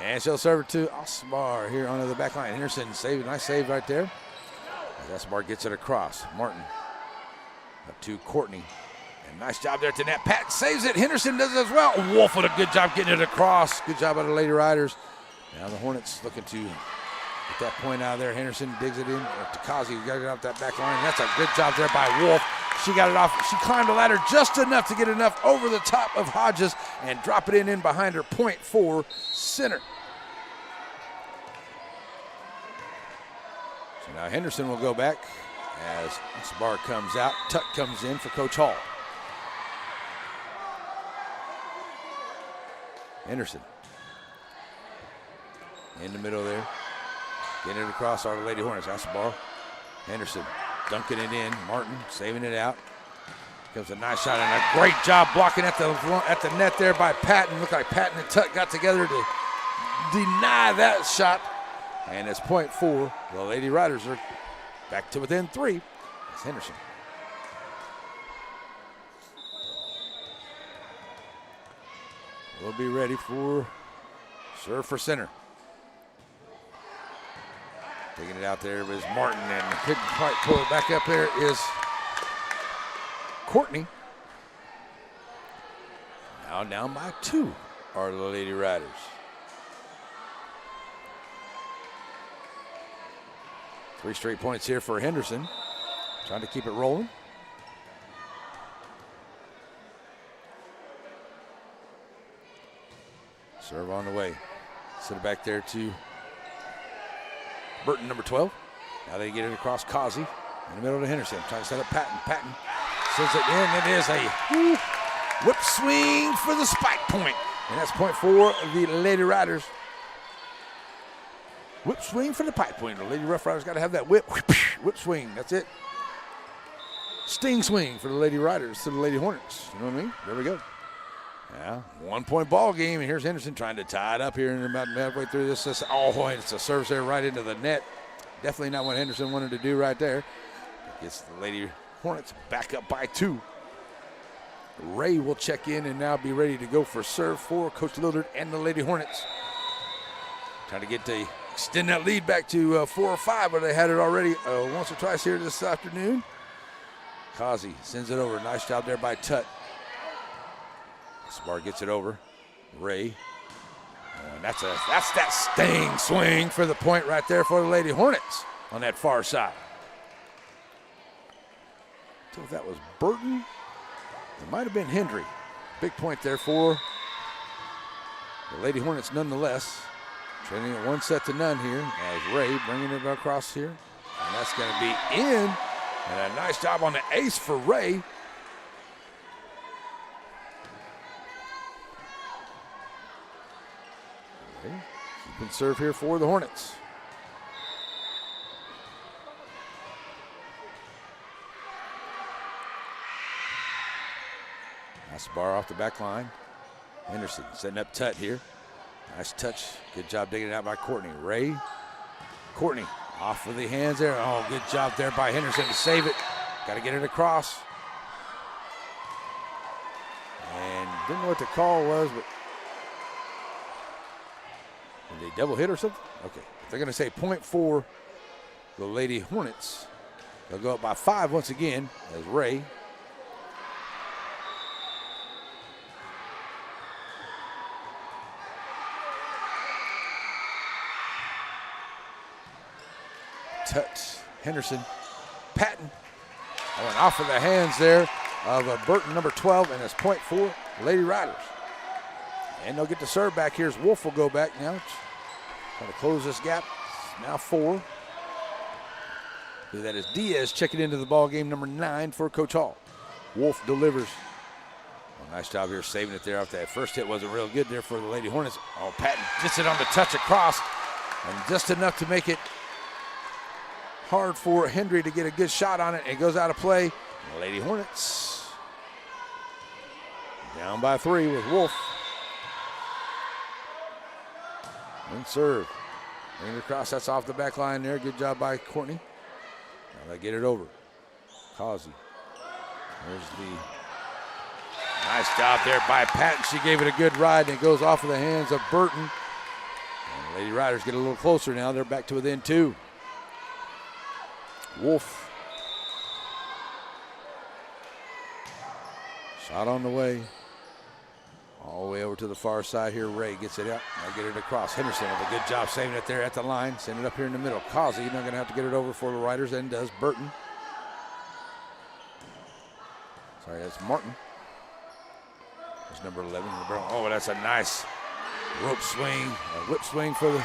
And she'll serve it to Osmar here onto the back line. Henderson save, nice save right there. As Osmar gets it across. Martin up to Courtney. And nice job there at the net. Patton saves it. Henderson does it as well. Wolf with a good job getting it across. Good job out of the Lady Riders. Now the Hornets looking to get that point out of there. Henderson digs it in. Takazi got it off that back line. That's a good job there by Wolf. She got it off. She climbed the ladder just enough to get enough over the top of Hodges and drop it in behind her. Point for center. So now Henderson will go back as Sbar comes out. Tuck comes in for Coach Hall. Henderson in the middle there. Getting it across our Lady Hornets. That's the ball. Henderson dunking it in. Martin saving it out. Comes a nice shot and a great job blocking at the net there by Patton. Looked like Patton and Tuck got together to deny that shot. And it's point four. The Lady Riders are back to within 3. It's Henderson. We'll be ready for serve for center. Taking it out there is Martin, and couldn't quite pull it back up there is Courtney. Now down by 2 are the Lady Riders. Three straight points here for Henderson. Trying to keep it rolling. Serve on the way. Send it back there to Burton, number 12. Now they get it across Causey in the middle to Henderson. Trying to set up Patton. Patton sends it in. It is a whip swing for the spike point. And that's point for the Lady Riders. Whip swing for the pipe point. The Lady Rough Riders got to have that whip swing. That's it. Sting swing for the Lady Riders to the Lady Hornets. You know what I mean? There we go. Yeah, 1-point ball game, and here's Henderson trying to tie it up here and about halfway through this. Oh, it's a service there right into the net. Definitely not what Henderson wanted to do right there. Gets the Lady Hornets back up by 2. Ray will check in and now be ready to go for serve for Coach Lillard and the Lady Hornets. Trying to get to extend that lead back to 4 or 5, but they had it already once or twice here this afternoon. Causey sends it over. Nice job there by Tutt. Spar gets it over. Ray. And that's that sting swing for the point right there for the Lady Hornets on that far side. So if that was Burton, it might have been Hendry. Big point there for the Lady Hornets nonetheless. Trailing at 1-0 here as Ray bringing it across here. And that's going to be in. And a nice job on the ace for Ray. Keeping serve here for the Hornets. Nice bar off the back line. Henderson setting up Tutt here. Nice touch. Good job digging it out by Courtney. Ray. Courtney off of the hands there. Oh, good job there by Henderson to save it. Got to get it across. And didn't know what the call was, but did they double hit or something? Okay. If they're going to say point for the Lady Hornets, they'll go up by 5 once again as Ray. Tutt, Henderson, Patton. I went off of the hands there of Burton, number 12, and it's point for Lady Riders. And they'll get the serve back here as Wolf will go back now. Trying to close this gap. Now 4. That is Diaz checking into the ball game, number 9 for Coach Hall. Wolf delivers. Oh, nice job here saving it there. After that first hit wasn't real good there for the Lady Hornets. Oh, Patton gets it on the touch across, and just enough to make it hard for Hendry to get a good shot on it. It goes out of play. The Lady Hornets down by 3 with Wolf. And serve. Bring it across. That's off the back line there. Good job by Courtney. Now they get it over. Causey. There's the nice job there by Patton. She gave it a good ride, and it goes off of the hands of Burton. And the Lady Riders get a little closer now. They're back to within 2. Wolf. Shot on the way. All the way over to the far side here. Ray gets it out. Now get it across. Henderson with a good job saving it there at the line. Send it up here in the middle. Causey not going to have to get it over for the Riders, and does Burton. Sorry, that's Martin. That's number 11. Oh, that's a nice rope swing, a whip swing for the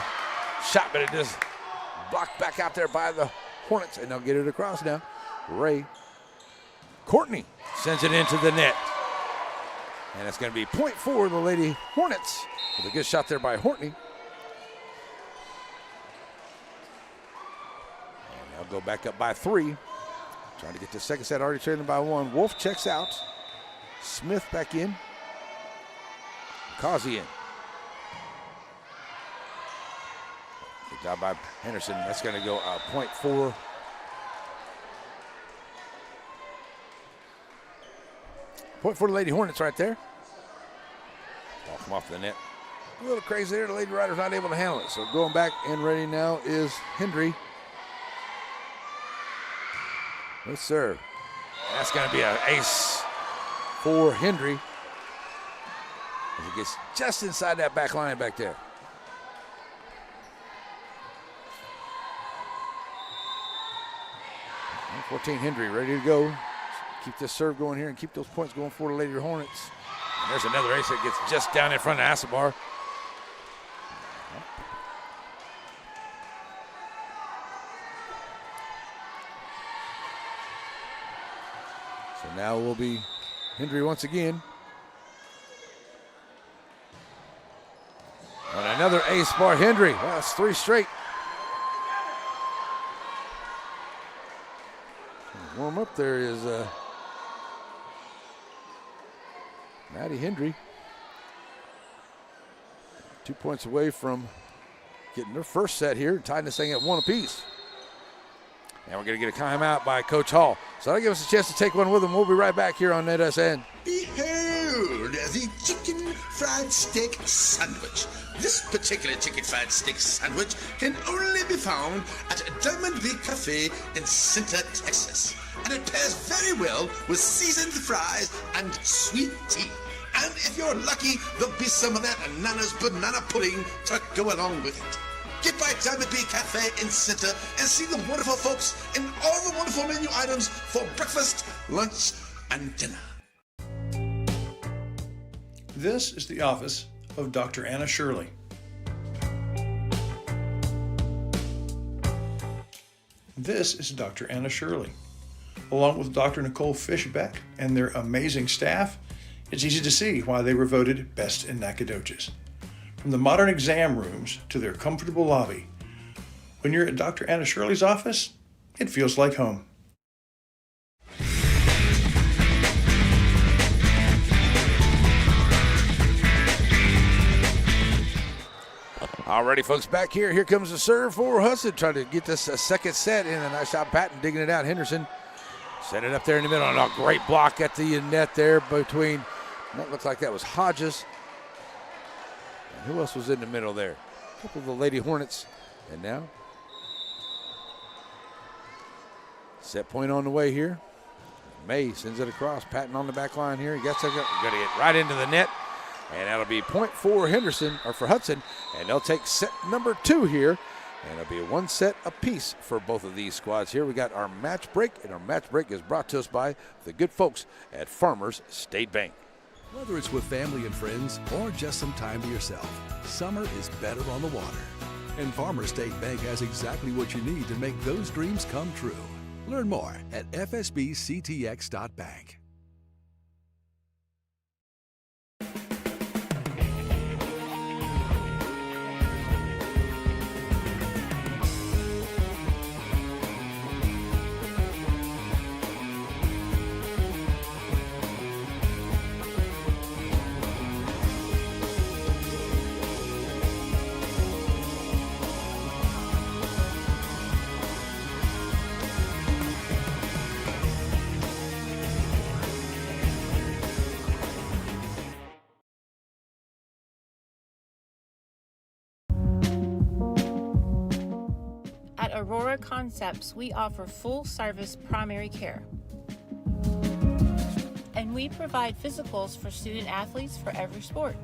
shot, but it just blocked back out there by the Hornets, and they'll get it across now. Ray Courtney sends it into the net. And it's going to be point for the Lady Hornets with a good shot there by Hortney. And they'll go back up by 3. Trying to get the second set, already trailing by 1. Wolf checks out. Smith back in. Causey in. Good job by Henderson. That's going to go point for the Lady Hornets right there. Ball come off the net. A little crazy there. The Lady Riders not able to handle it. So going back and ready now is Hendry. Let's serve. That's going to be an ace for Hendry. As it gets just inside that back line back there. And 14 Hendry ready to go. Keep this serve going here and keep those points going for the Lady Hornets. And there's another ace that gets just down in front of Asabar. So now will be Hendry once again. And another ace for Hendry. Well, that's 3 straight. Warm up there is Maddie Hendry. 2 points away from getting their first set here, tying this thing at 1 apiece. And we're going to get a timeout by Coach Hall. So that'll give us a chance to take one with him. We'll be right back here on NETSN. Behold, the chicken fried steak sandwich. This particular chicken fried steak sandwich can only be found at Diamond Bay Cafe in Center, Texas. And it pairs very well with seasoned fries and sweet tea. And if you're lucky, there'll be some of that Nana's banana pudding to go along with it. Get by Diamond Bay Cafe in Center and see the wonderful folks and all the wonderful menu items for breakfast, lunch, and dinner. This is the office of Dr. Anna Shirley. This is Dr. Anna Shirley. Along with Dr. Nicole Fishbeck and their amazing staff, it's easy to see why they were voted best in Nacogdoches. From the modern exam rooms to their comfortable lobby, when you're at Dr. Anna Shirley's office, it feels like home. Alrighty, folks, back here. Here comes the serve for Hudson, trying to get this a second set in. A nice shot, Patton digging it out. Henderson set it up there in the middle. And a great block at the net there between, that looks like that was Hodges. And who else was in the middle there? A couple of the Lady Hornets. And now, set point on the way here. May sends it across. Patton on the back line here. He gets it, got to get right into the net. And that'll be point for Henderson, or for Hudson, and they'll take set number 2 here. And it'll be a 1 set apiece for both of these squads here. We got our match break, and our match break is brought to us by the good folks at Farmers State Bank. Whether it's with family and friends or just some time to yourself, summer is better on the water. And Farmers State Bank has exactly what you need to make those dreams come true. Learn more at fsbctx.bank. At Aurora Concepts, we offer full-service primary care. And we provide physicals for student athletes for every sport.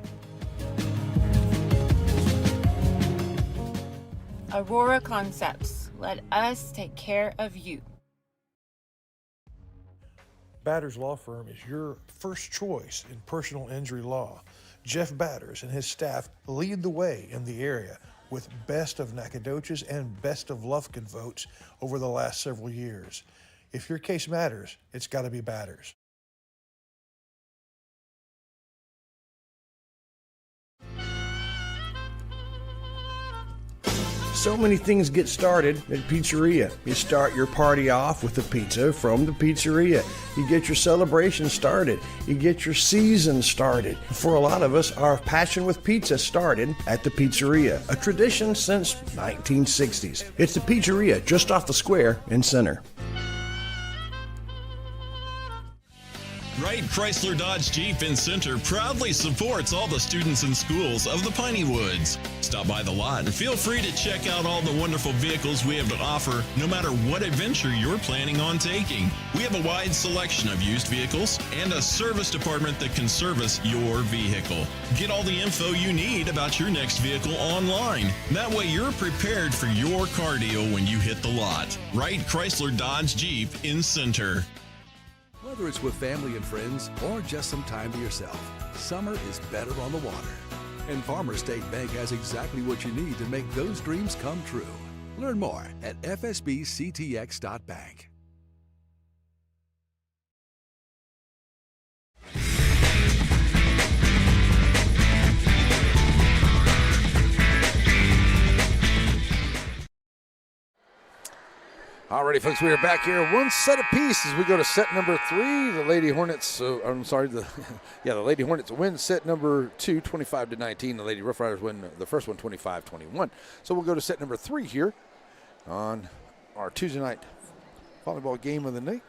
Aurora Concepts. Let us take care of you. Batters Law Firm is your first choice in personal injury law. Jeff Batters and his staff lead the way in the area with best of Nacogdoches and best of Lufkin votes over the last several years. If your case matters, it's got to be Batters. So many things get started at Pizzeria. You start your party off with a pizza from the pizzeria. You get your celebration started. You get your season started. For a lot of us, our passion with pizza started at the pizzeria, a tradition since 1960s. It's the Pizzeria just off the square in Center. Wright Chrysler Dodge Jeep in Center proudly supports all the students and schools of the Piney Woods. Stop by the lot and feel free to check out all the wonderful vehicles we have to offer, no matter what adventure you're planning on taking. We have a wide selection of used vehicles and a service department that can service your vehicle. Get all the info you need about your next vehicle online. That way you're prepared for your car deal when you hit the lot. Wright Chrysler Dodge Jeep in Center. Whether it's with family and friends or just some time to yourself, summer is better on the water. And Farmers State Bank has exactly what you need to make those dreams come true. Learn more at fsbctx.bank. Alrighty, folks, we are back here. One set apiece as we go to set number 3. The Lady Hornets, the Lady Hornets win set number 2, 25-19. The Lady Rough Riders win the first one, 25-21. So we'll go to set number 3 here on our Tuesday night volleyball game of the night.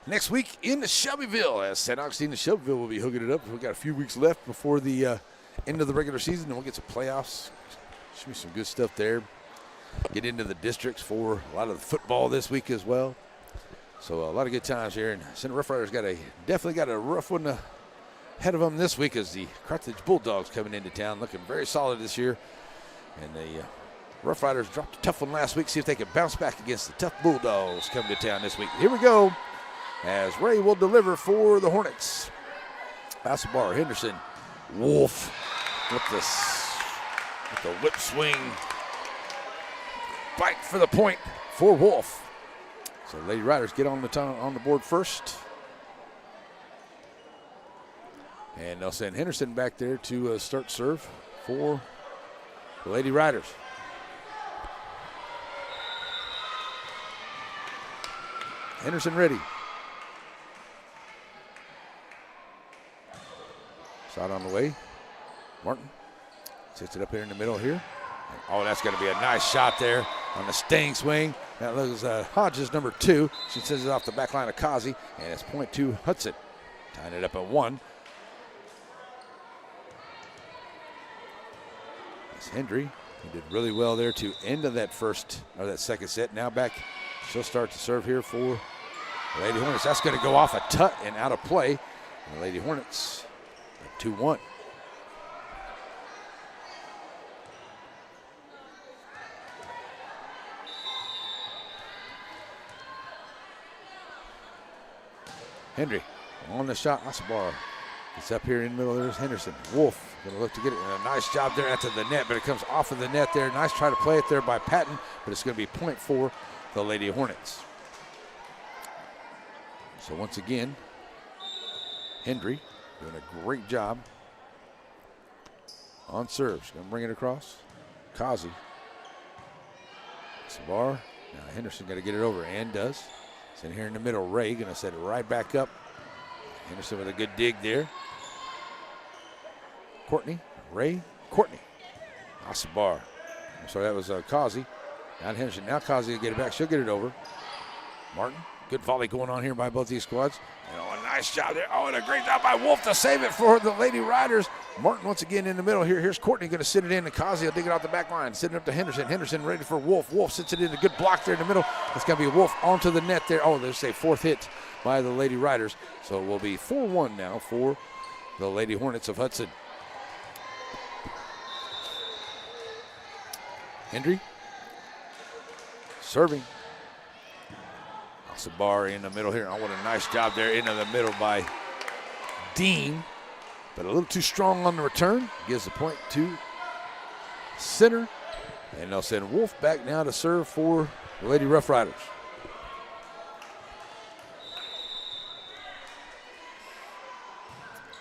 Next week in Shelbyville, as St. Augustine and Shelbyville will be hooking it up. We've got a few weeks left before the end of the regular season, and we'll get some playoffs. Should be some good stuff there. Get into the districts for a lot of the football this week as well. So a lot of good times here. And Center Rough Riders definitely got a rough one ahead of them this week as the Carthage Bulldogs coming into town, looking very solid this year. And the Rough Riders dropped a tough one last week. See if they can bounce back against the tough Bulldogs coming to town this week. Here we go as Ray will deliver for the Hornets. Assabar, Henderson, Wolf with the whip swing. Bite for the point for Wolf. So Lady Riders get on the board first. And they'll send Henderson back there to start serve for the Lady Riders. Henderson ready. Shot on the way. Martin sets it up here in the middle here. Oh, that's going to be a nice shot there on the staying swing. That was Hodges, number 2. She sends it off the back line of Kazi, and it's point to Hudson. Tying it up at 1. It's Hendry. He did really well there to end of that second set. Now back, she'll start to serve here for the Lady Hornets. That's going to go off a tut and out of play. And the Lady Hornets at 2-1. Hendry on the shot. Assabar. It's up here in the middle. There's Henderson. Wolf going to look to get it. And a nice job there after the net, but it comes off of the net there. Nice try to play it there by Patton, but it's going to be point for the Lady Hornets. So once again, Hendry doing a great job on serve. She's going to bring it across. Kazi. Assabar. Now Henderson got to get it over, and does. It's in here in the middle. Ray going to set it right back up. Henderson with a good dig there. Courtney, Ray, Courtney. Assabar. I'm sorry, that was Kazi. Now Henderson. Now Kazi will get it back. She'll get it over. Martin Good volley going on here by both these squads. And a nice job there. Oh, and a great job by Wolf to save it for the Lady Riders. Martin once again in the middle here. Here's Courtney going to sit it in, and Kazi will dig it out the back line. Sitting up to Henderson. Henderson ready for Wolf. Wolf sits it in. A good block there in the middle. It's going to be Wolf onto the net there. Oh, there's a fourth hit by the Lady Riders. So it will be 4-1 now for the Lady Hornets of Hudson. Hendry serving. Sabar in the middle here. Oh, what a nice job there into the middle by Dean. But a little too strong on the return. Gives the point to center. And they'll send Wolf back now to serve for the Lady Rough Riders.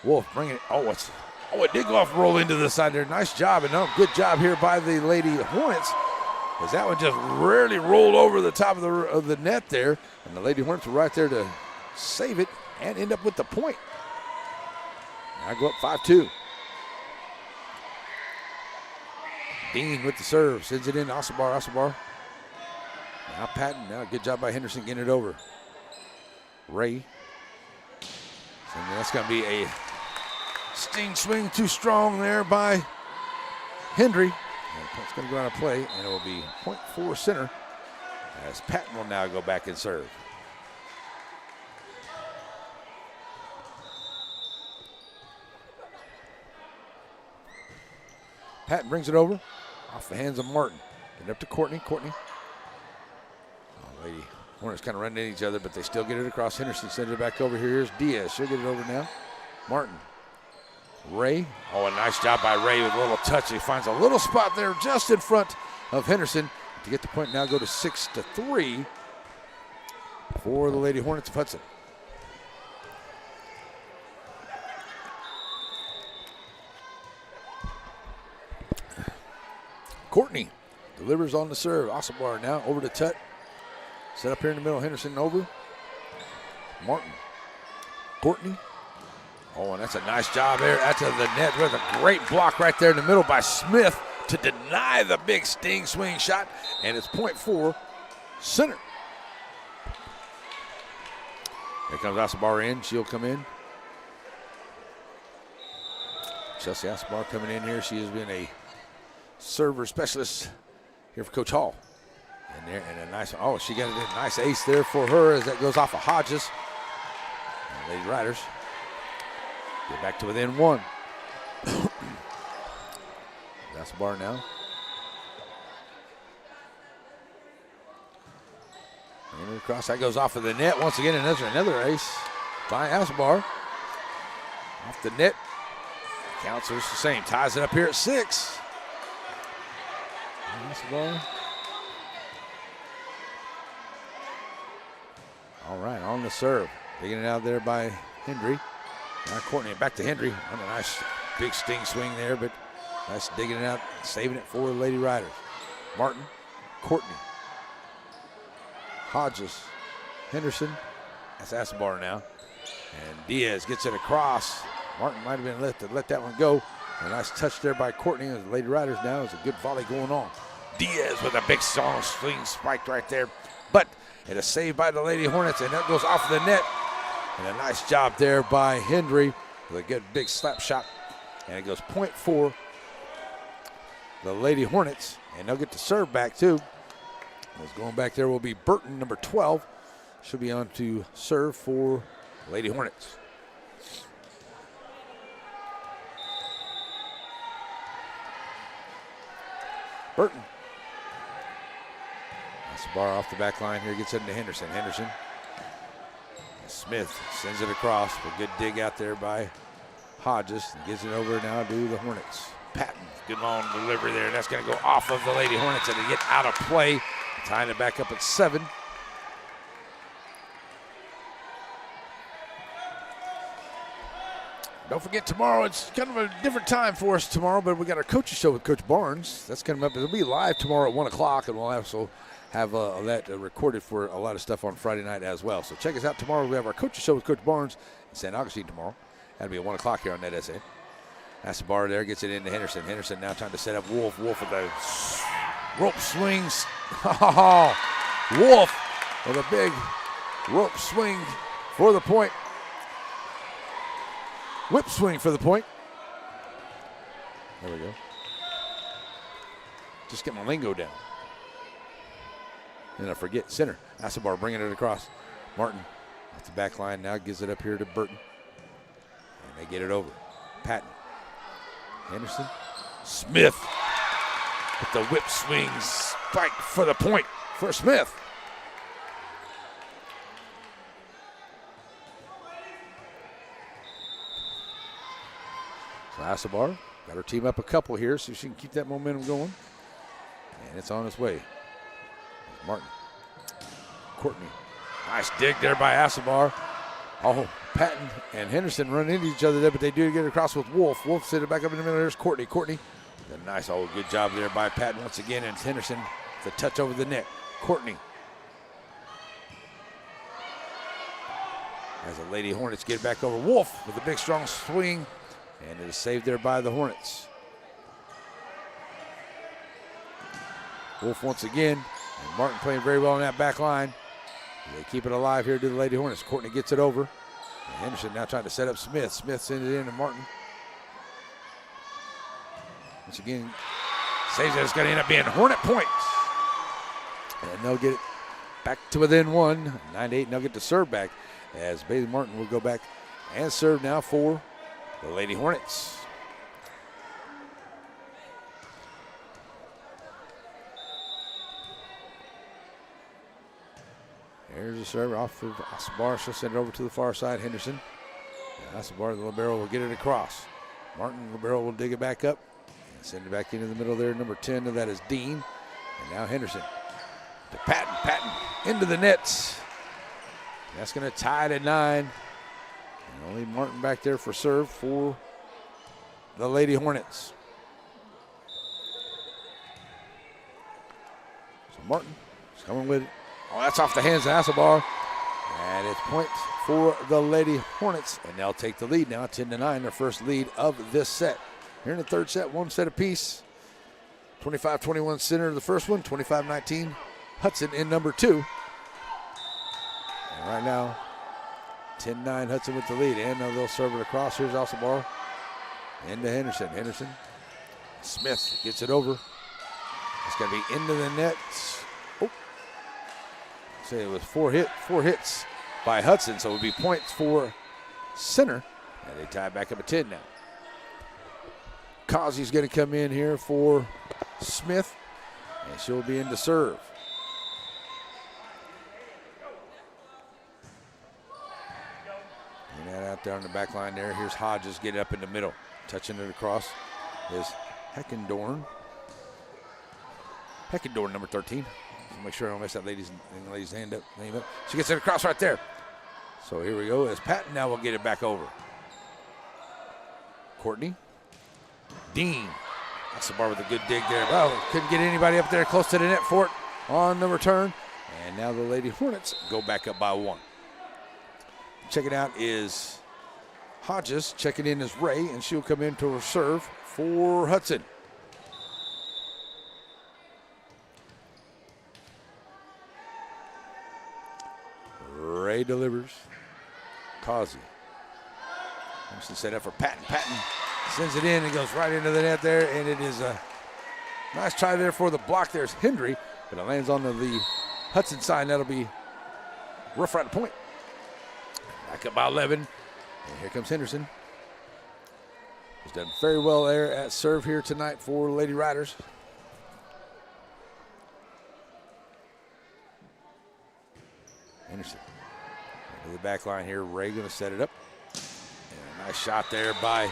Wolf bringing it. Oh, it did go off roll into the side there. Nice job. And good job here by the Lady Hornets. As that one just rarely rolled over the top of the net there. And the Lady Hornets were right there to save it and end up with the point. Now go up 5-2. Dean with the serve. Sends it in to Asabar. Now Patton. Now good job by Henderson getting it over. Ray. So that's going to be a sting swing too strong there by Hendry. And the point's going to go out of play, and it will be point for center as Patton will now go back and serve. Patton brings it over off the hands of Martin. Get up to Courtney. Lady Hornets kind of running into each other, but they still get it across. Henderson sends it back over here. Here's Diaz. She'll get it over now. Martin. Ray. Oh, a nice job by Ray with a little touch. He finds a little spot there just in front of Henderson to get the point. Now go to 6-3 for the Lady Hornets of Hudson. Courtney delivers on the serve. Asabar now over to Tut. Set up here in the middle. Henderson over. Martin. Courtney. Oh, and that's a nice job there. That's to the net with a great block right there in the middle by Smith to deny the big sting swing shot. And it's point for center. Here comes Asabar in. She'll come in. Chelsea Asabar coming in here. She has been a server specialist here for Coach Hall. And there, and a nice, she got a nice ace there for her as that goes off of Hodges. And Lady Riders get back to within one. That's Bar now. And across, that goes off of the net. Once again, another ace by Asbar. Off the net. Counts are the same. Ties it up here at 6. Asbar. All right, on the serve. Digging it out there by Hendry. Now Courtney back to Hendry. On a nice big sting swing there, but nice digging it out, saving it for the Lady Riders. Martin, Courtney, Hodges, Henderson. That's Asbar now. And Diaz gets it across. Martin might have been let that one go. A nice touch there by Courtney as the Lady Riders now. There's a good volley going on. Diaz with a big strong swing spiked right there. But it is saved by the Lady Hornets, and that goes off the net. And a nice job there by Hendry with a good big slap shot. And it goes point for the Lady Hornets. And they'll get to serve back too. What's going back there will be Burton, number 12. Should be on to serve for Lady Hornets. Burton. That's the bar off the back line here. Gets it into Henderson. Henderson. Smith sends it across. A good dig out there by Hodges. And gets it over now to the Hornets. Patton. Good long delivery there. That's going to go off of the Lady Hornets and to get out of play. Tying it back up at 7. Don't forget tomorrow, it's kind of a different time for us tomorrow, but we got our coaches show with Coach Barnes. That's coming up. It'll be live tomorrow at 1 o'clock, and we'll also have that recorded for a lot of stuff on Friday night as well. So check us out tomorrow. We have our coaches show with Coach Barnes in St. Augustine tomorrow. That'll be at 1 o'clock here on NETSN. That's the bar there, gets it into Henderson. Henderson now trying to set up Wolf. Wolf with the rope swings. Wolf with a big Rope swing for the point. Whip swing for the point. There we go. Just get my lingo down. And I forget, center. Asabar bringing it across. Martin at the back line now gives it up here to Burton. And they get it over. Patton. Henderson. Smith. With the whip swing spike for the point for Smith. So Asabar got her team up a couple here, so she can keep that momentum going. And it's on its way. Martin. Courtney. Nice dig there by Asabar. Oh, Patton and Henderson run into each other there, but they do get it across with Wolf. Wolf set it back up in the middle. There's Courtney. Courtney. A nice, good job there by Patton once again. And Henderson, the touch over the net. Courtney. As the Lady Hornets get it back over. Wolf with a big, strong swing. And it is saved there by the Hornets. Wolf once again. And Martin playing very well on that back line. They keep it alive here to the Lady Hornets. Courtney gets it over. And Henderson now trying to set up Smith. Smith sends it in to Martin. Once again, saves it. It's going to end up being Hornet points. And they'll get it back to within one. 9-8, and they'll get the serve back as Bailey Martin will go back and serve now for the Lady Hornets. Here's the serve off of Asabar. She'll send it over to the far side. Henderson. And Asabar, the libero, will get it across. Martin, libero, will dig it back up. And send it back into the middle there. Number 10, and that is Dean. And now Henderson to Patton. Patton into the nets. That's going to tie it at 9. And only Martin back there for serve for the Lady Hornets. So Martin is coming with it. Oh, that's off the hands of Asabar. And it's points for the Lady Hornets. And they'll take the lead now, 10-9, their first lead of this set. Here in the third set, one set apiece. 25-21 center the first one, 25-19 Hudson in number 2. And right now, 10-9 Hudson with the lead. And now they'll serve it across. Here's Asabar. Into Henderson. Henderson. Smith gets it over. It's going to be into the net. Say it was four hits by Hudson, so it would be points for center. And they tie back up at 10 now. Kazi's going to come in here for Smith, and she'll be in to serve. And that out there on the back line there. Here's Hodges getting up in the middle. Touching it across is Heckendorn. Heckendorn, number 13. Make sure I don't mess that lady's name up. She gets it across right there. So here we go. As Patton now will get it back over. Courtney. Dean. Asabar with a good dig there. Well, couldn't get anybody up there close to the net for it on the return. And now the Lady Hornets go back up by 1. Checking out is Hodges. Checking in is Ray, and she'll come in to serve for Hudson. Ray delivers. Causey. Henderson set up for Patton. Patton sends it in and goes right into the net there, and it is a nice try there for the block. There's Hendry, but it lands on the Hudson side. That'll be rough right to point. Back up by 11, and here comes Henderson. He's done very well there at serve here tonight for Lady Riders. Henderson. To the back line here, Ray going to set it up. And a nice shot there by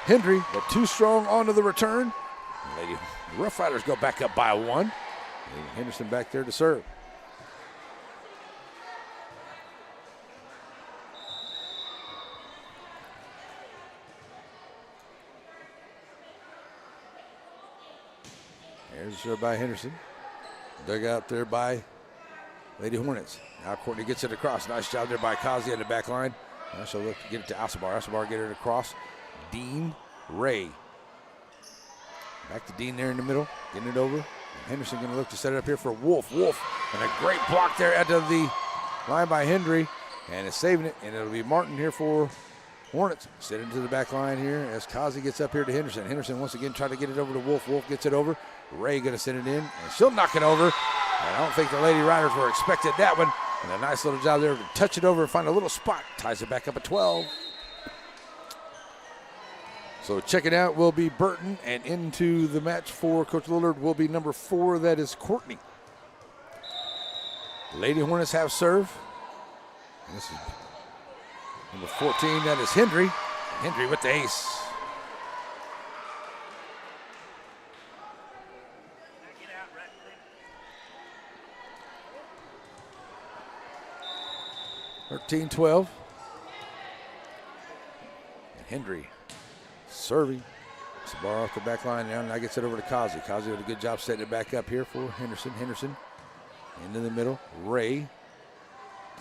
Hendry, but too strong onto the return. Lady Rough Riders go back up by 1. And Henderson back there to serve. There's a serve by Henderson. Dug out there by Lady Hornets. Now Courtney gets it across. Nice job there by Kazi on the back line. Now she'll look to get it to Asabar. Asabar get it across. Dean, Ray. Back to Dean there in the middle. Getting it over. And Henderson going to look to set it up here for Wolf. Wolf. And a great block there out of the line by Hendry, and it's saving it, and it'll be Martin here for Hornets. Set into the back line here as Kazi gets up here to Henderson. Henderson once again trying to get it over to Wolf. Wolf gets it over. Ray going to send it in, and she'll knock it over. And I don't think the Lady Riders were expecting that one. And a nice little job there to touch it over and find a little spot. Ties it back up at 12. So checking out will be Burton, and into the match for Coach Lillard will be number 4. That is Courtney. Lady Hornets have serve. And this is number 14. That is Hendry. Hendry with the ace. Thirteen, 12. And Hendry serving. It's the bar off the back line now, and now gets it over to Kazi. Kazi with a good job setting it back up here for Henderson. Henderson into the middle. Ray.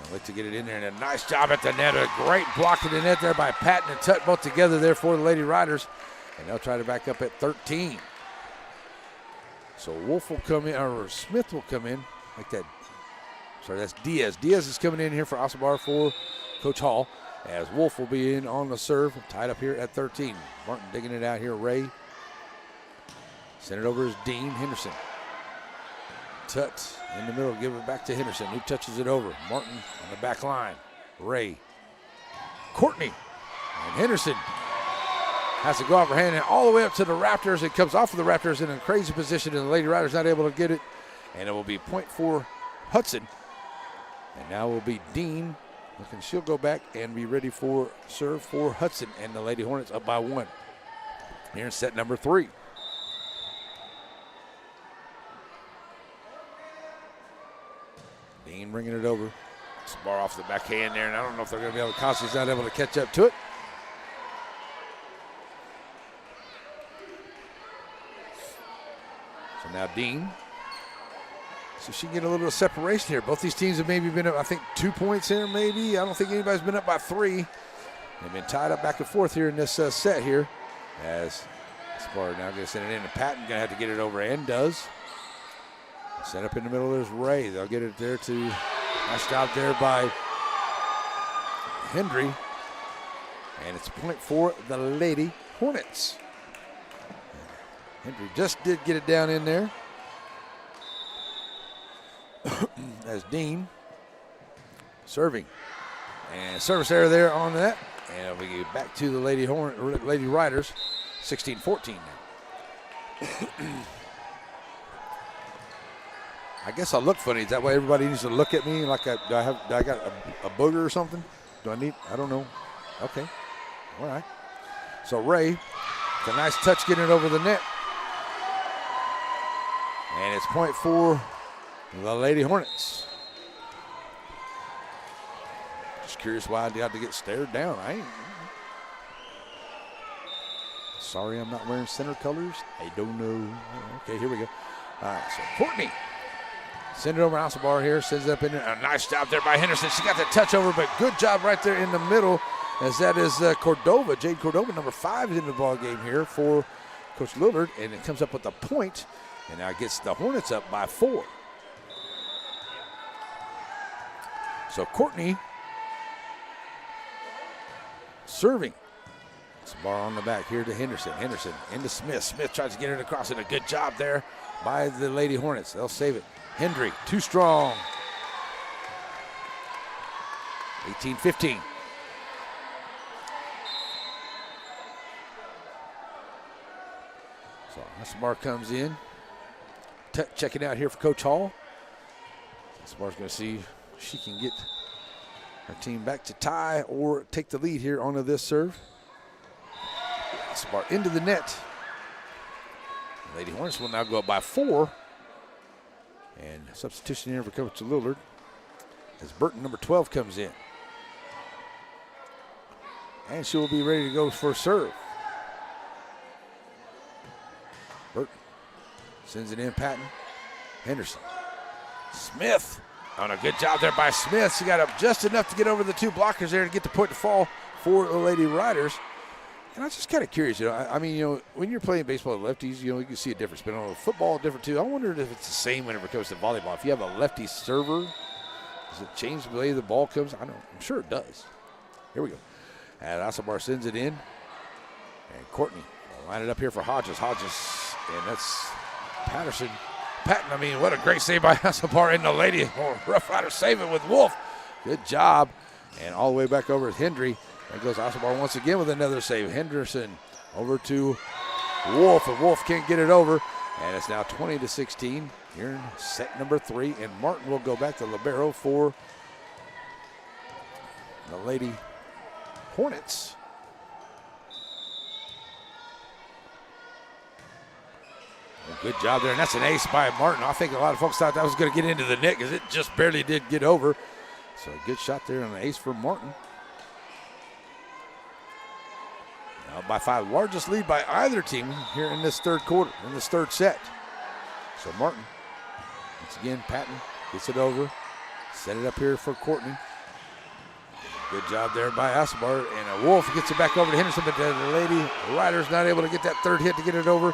I'd like to get it in there, and a nice job at the net. A great block to the net there by Patton and Tut, both together there for the Lady Riders. And they'll try to back up at 13. So Wolf will come in, or Smith will come in like that. Sorry, that's Diaz. Diaz is coming in here for Asabar for Coach Hall, as Wolf will be in on the serve, tied up here at 13. Martin digging it out here. Ray. Send it over as Dean Henderson. Tut in the middle, give it back to Henderson, who touches it over. Martin on the back line. Ray. Courtney. And Henderson has to go off her hand and all the way up to the Raptors. It comes off of the Raptors in a crazy position, and the Lady Riders not able to get it. And it will be point for Hudson. And now will be Dean. Looking, she'll go back and be ready for serve for Hudson, and the Lady Hornets up by 1. Here in set number 3. Dean bringing it over. It's a bar off the backhand there, and I don't know if they're going to be able to. Cossey's not able to catch up to it. So now Dean. So she can get a little bit of separation here. Both these teams have maybe been up, I think, 2 points here, maybe. I don't think anybody's been up by 3. They've been tied up back and forth here in this set here. As Sparta now going to send it in, and Patton going to have to get it over, and does. Set up in the middle, there's Ray. They'll get it there to, nice job there by Hendry. And it's point for the Lady Hornets. Hendry just did get it down in there. As Dean serving, and service error there on that, and we get back to the Lady Riders, 16-14 now. I guess I look funny. Is that why everybody needs to look at me like do I got a booger or something? I don't know. Okay, all right. So Ray, it's a nice touch getting it over the net, and it's point for the Lady Hornets. Just curious why I had to get stared down. Sorry I'm not wearing center colors. I don't know. Okay, here we go. All right, so Courtney. Send it over Alcibar here. Sends it up in there. A nice job there by Henderson. She got the touch over, but good job right there in the middle, as that is Cordova. Jade Cordova, number 5, is in the ball game here for Coach Lillard, and it comes up with a point, and now gets the Hornets up by 4. So Courtney serving. It's a bar on the back here to Henderson. Henderson into Smith. Smith tries to get it across, and a good job there by the Lady Hornets. They'll save it. Hendry, too strong. 18-15. So Esmar comes in. Checking out here for Coach Hall. Esmar's going to see if she can get her team back to tie or take the lead here onto this serve. Esmar into the net. Lady Hornets will now go up by 4. And substitution here for Coach Lillard as Burton, number 12, comes in. And she will be ready to go for a serve. Burton sends it in, Patton. Henderson. Smith. On a good job there by Smith. She got up just enough to get over the 2 blockers there to get the point to fall for the Lady Riders. And I was just kind of curious, I mean, when you're playing baseball with lefties, you can see a difference. But on football, different too. I wondered if it's the same whenever it comes to volleyball. If you have a lefty server, is Does it change the way the ball comes? I'm sure it does. Here we go. And Asabar sends it in. And Courtney will line it up here for Hodges. And that's Patton, I mean, what a great save by Asabar in the lady. Rough Rider save it with Wolf. Good job. And all the way back over to Hendry. There goes Asabar once again with another save. Henderson over to Wolf, and Wolf can't get it over. And it's now 20-16 here in set number 3. And Martin will go back to libero for the Lady Hornets. Well, good job there, and that's an ace by Martin. I think a lot of folks thought that was going to get into the net because it just barely did get over. So a good shot there on an ace for Martin. Now by 5, largest lead by either team here in this third quarter, in this third set. So Martin, once again, Patton gets it over, set it up here for Courtney. Good job there by Asabar, and Wolf gets it back over to Henderson, but the Lady Riders not able to get that third hit to get it over.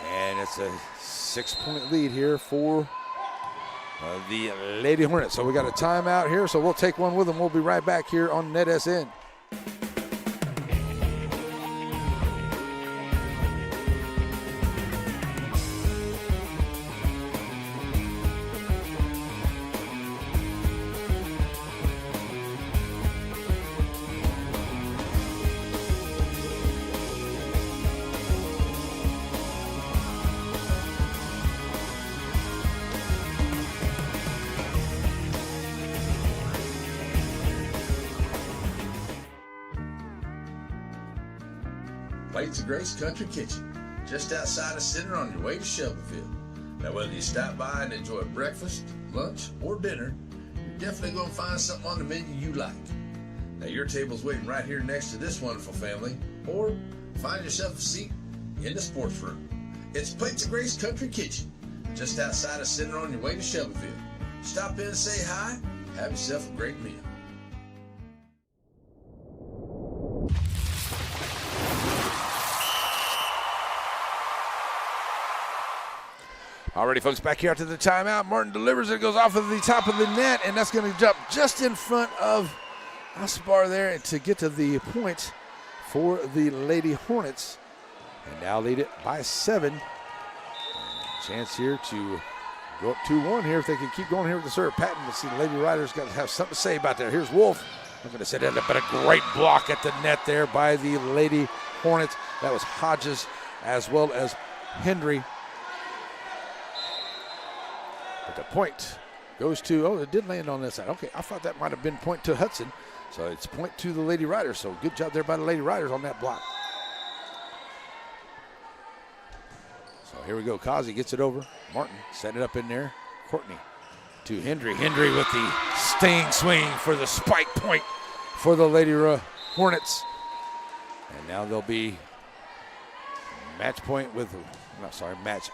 And it's a 6-point lead here for the Lady Hornets. So we got a timeout here, so we'll take one with them. We'll be right back here on NETSN. Plates of Grace Country Kitchen, just outside of Center on your way to Shelbyville. Now, whether you stop by and enjoy breakfast, lunch, or dinner, you're definitely going to find something on the menu you like. Now, your table's waiting right here next to this wonderful family, or find yourself a seat in the sports room. It's Plates of Grace Country Kitchen, just outside of Center on your way to Shelbyville. Stop in and say hi, have yourself a great meal. Alrighty, folks, back here after the timeout. Martin delivers it, goes off of the top of the net, and that's going to jump just in front of Asabar there to get to the point for the Lady Hornets. And now lead it by 7. Chance here to go up 2-1 here if they can keep going here with the serve. Patton, let's see, the Lady Riders got to have something to say about that. Here's Wolf. I'm going to set that up, but a great block at the net there by the Lady Hornets. That was Hodges as well as Hendry. But the point goes to, it did land on this side. Okay, I thought that might have been point to Hudson. So it's point to the Lady Riders. So good job there by the Lady Riders on that block. So here we go. Kazi gets it over. Martin set it up in there. Courtney to Hendry. Hendry with the staying swing for the spike point for the Lady Hornets. And now they'll be match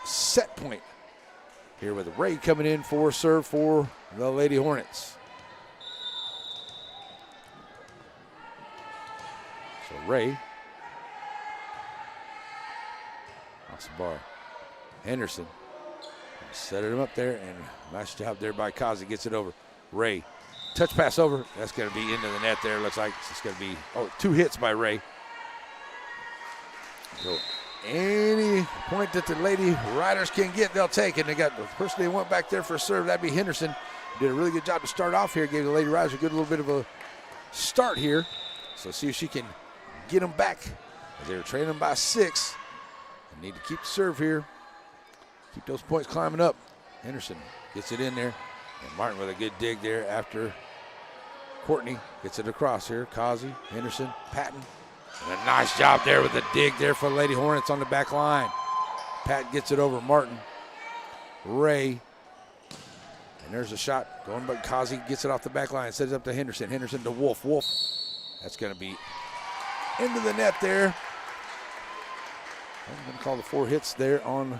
set point here with Ray coming in for serve for the Lady Hornets. So Ray, Asabar, Henderson, set him up there, and nice job there by Kazi, gets it over. Ray, touch pass over, that's going to be into the net there. Looks like it's going to be, 2 hits by Ray. So any point that the Lady Riders can get, they'll take it. They got the person they want back there for a serve, that'd be Henderson. Did a really good job to start off here, gave the Lady Riders a good little bit of a start here. So see if she can get them back. As they were trailing them by 6. They need to keep the serve here. Keep those points climbing up. Henderson gets it in there. And Martin with a good dig there after Courtney gets it across here. Kazi, Henderson, Patton. And a nice job there with the dig there for the Lady Hornets on the back line. Patton gets it over Martin. Ray. And there's a shot going, but Kazi gets it off the back line. Sends it up to Henderson. Henderson to Wolf. Wolf. That's going to be into the net there. I'm going to call the 4 hits there on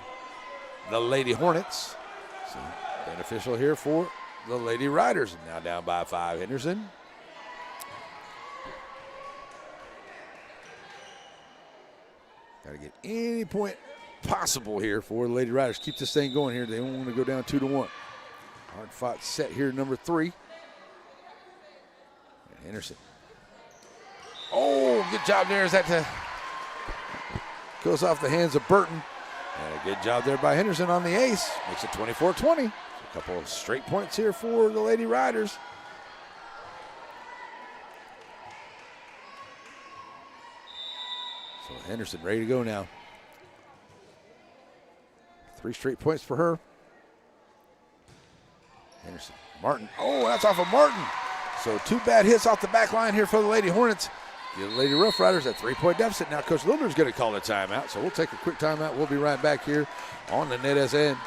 the Lady Hornets. So beneficial here for the Lady Riders. Now down by 5, Henderson. Got to get any point possible here for the Lady Riders. Keep this thing going here. They don't want to go down 2-1. Hard fought set here, number 3. Henderson. Oh, good job there as that goes off the hands of Burton. And a good job there by Henderson on the ace. Makes it 24-20. A couple of straight points here for the Lady Riders. So Henderson ready to go now. 3 straight points for her. Henderson. Martin. Oh, that's off of Martin. So 2 bad hits off the back line here for the Lady Hornets. Give the Lady Rough Riders a 3-point deficit. Now Coach Lilder's going to call a timeout, so we'll take a quick timeout. We'll be right back here on the NETSN.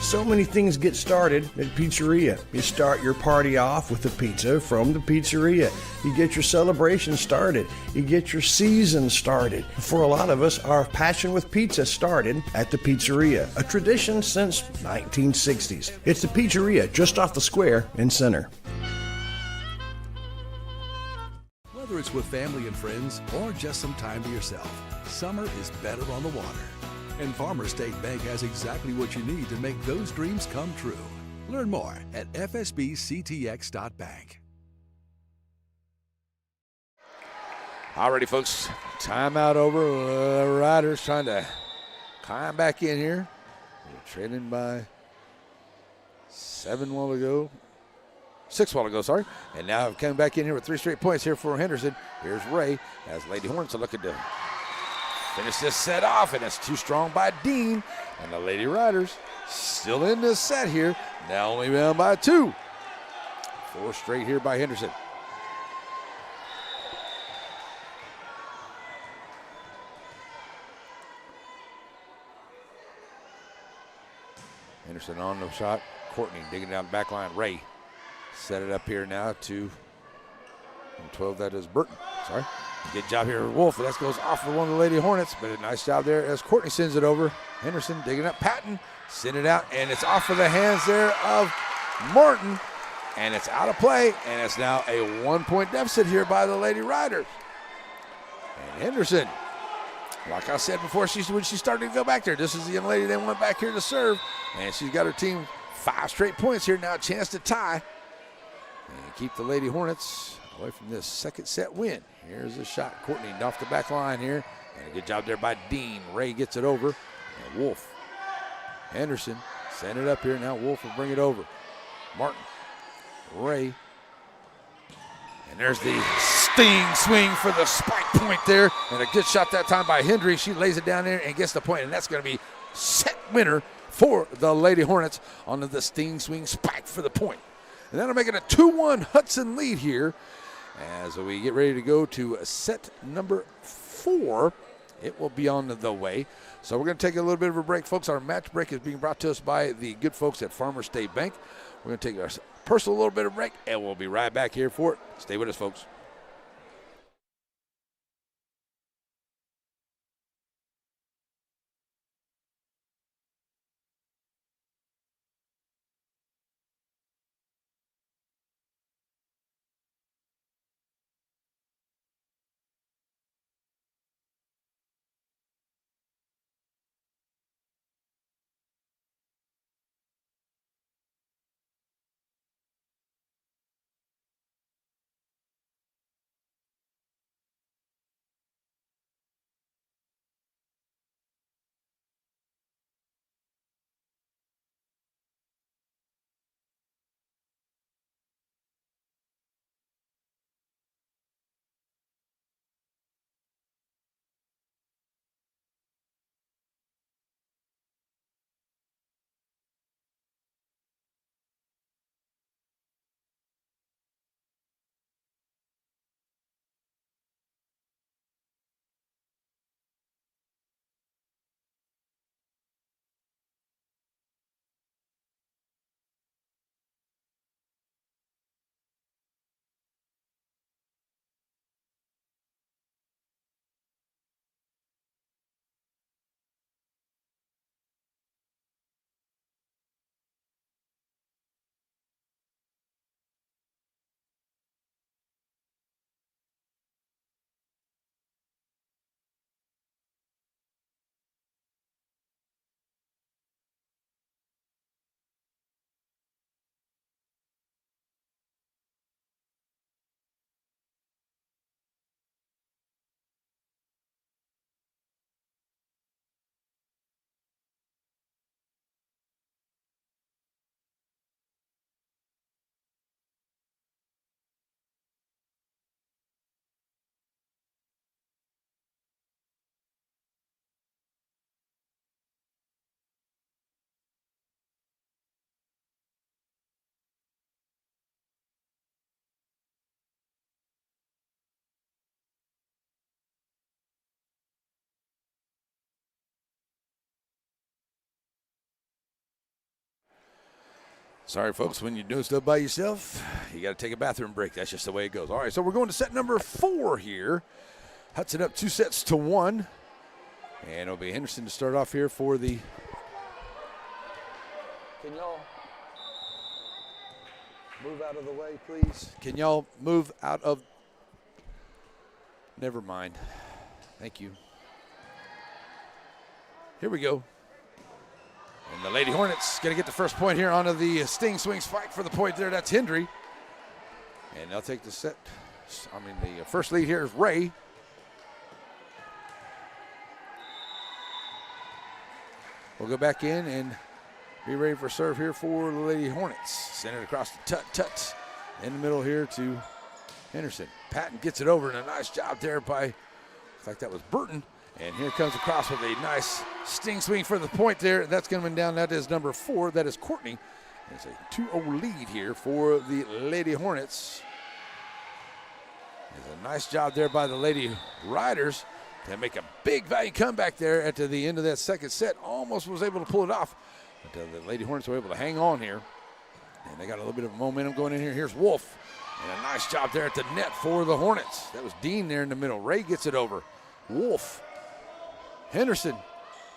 So many things get started at Pizzeria. You start your party off with a pizza from the pizzeria. You get your celebration started. You get your season started. For a lot of us, our passion with pizza started at the pizzeria, a tradition since 1960s. It's the pizzeria just off the square in Center. Whether it's with family and friends or just some time to yourself, summer is better on the water. And Farmers State Bank has exactly what you need to make those dreams come true. Learn more at fsbctx.bank. Alrighty, folks. Timeout over. Riders trying to climb back in here. They're trailing by 6 while ago, sorry. And now coming back in here with 3 straight points here for Henderson. Here's Ray as Lady Hornets are looking to finish this set off, and it's too strong by Dean. And the Lady Riders still in this set here. Now only down by 2. 4 straight here by Henderson. Henderson on the shot. Courtney digging down the back line. Ray set it up here now to 12. That is Burton. Sorry. Good job here, Wolf. That goes off for one of the Lady Hornets, but a nice job there as Courtney sends it over. Henderson digging up Patton, send it out, and it's off for the hands there of Martin, and it's out of play, and it's now a 1-point deficit here by the Lady Riders. And Henderson, like I said before, when she started to go back there, this is the young lady that went back here to serve, and she's got her team 5 straight points here now, a chance to tie and keep the Lady Hornets away from this second set win. Here's a shot. Courtney off the back line here. And a good job there by Dean. Ray gets it over. And Wolf. Henderson send it up here. Now Wolf will bring it over. Martin. Ray. And there's the sting swing for the spike point there. And a good shot that time by Hendry. She lays it down there and gets the point. And that's going to be set winner for the Lady Hornets on the sting swing spike for the point. And that'll make it a 2-1 Hudson lead here as we get ready to go to set number 4. It will be on the way. So we're going to take a little bit of a break, folks. Our match break is being brought to us by the good folks at Farmers State Bank. We're going to take our personal little bit of break, and we'll be right back here for it. Stay with us, folks. Sorry, folks, when you're doing stuff by yourself, you got to take a bathroom break. That's just the way it goes. All right, so we're going to set number 4 here. Hudson up 2-1. And it'll be Henderson to start off here for the... Can y'all move out of the way, please? Can y'all move out of... Never mind. Thank you. Here we go. And the Lady Hornets going to get the first point here onto the Sting Swing Spike for the point there. That's Hendry. And they'll take the the first lead here is Ray. We'll go back in and be ready for serve here for the Lady Hornets. Send it across the Tut in the middle here to Henderson. Patton gets it over, and a nice job there by, looks like that was Burton. And here comes across with a nice sting swing for the point there. That's going to be down. That is number 4. That is Courtney. It's a 2-0 lead here for the Lady Hornets. It's a nice job there by the Lady Riders to make a big value comeback there at the end of that second set. Almost was able to pull it off. But the Lady Hornets were able to hang on here. And they got a little bit of momentum going in here. Here's Wolf. And a nice job there at the net for the Hornets. That was Dean there in the middle. Ray gets it over. Wolf. Henderson.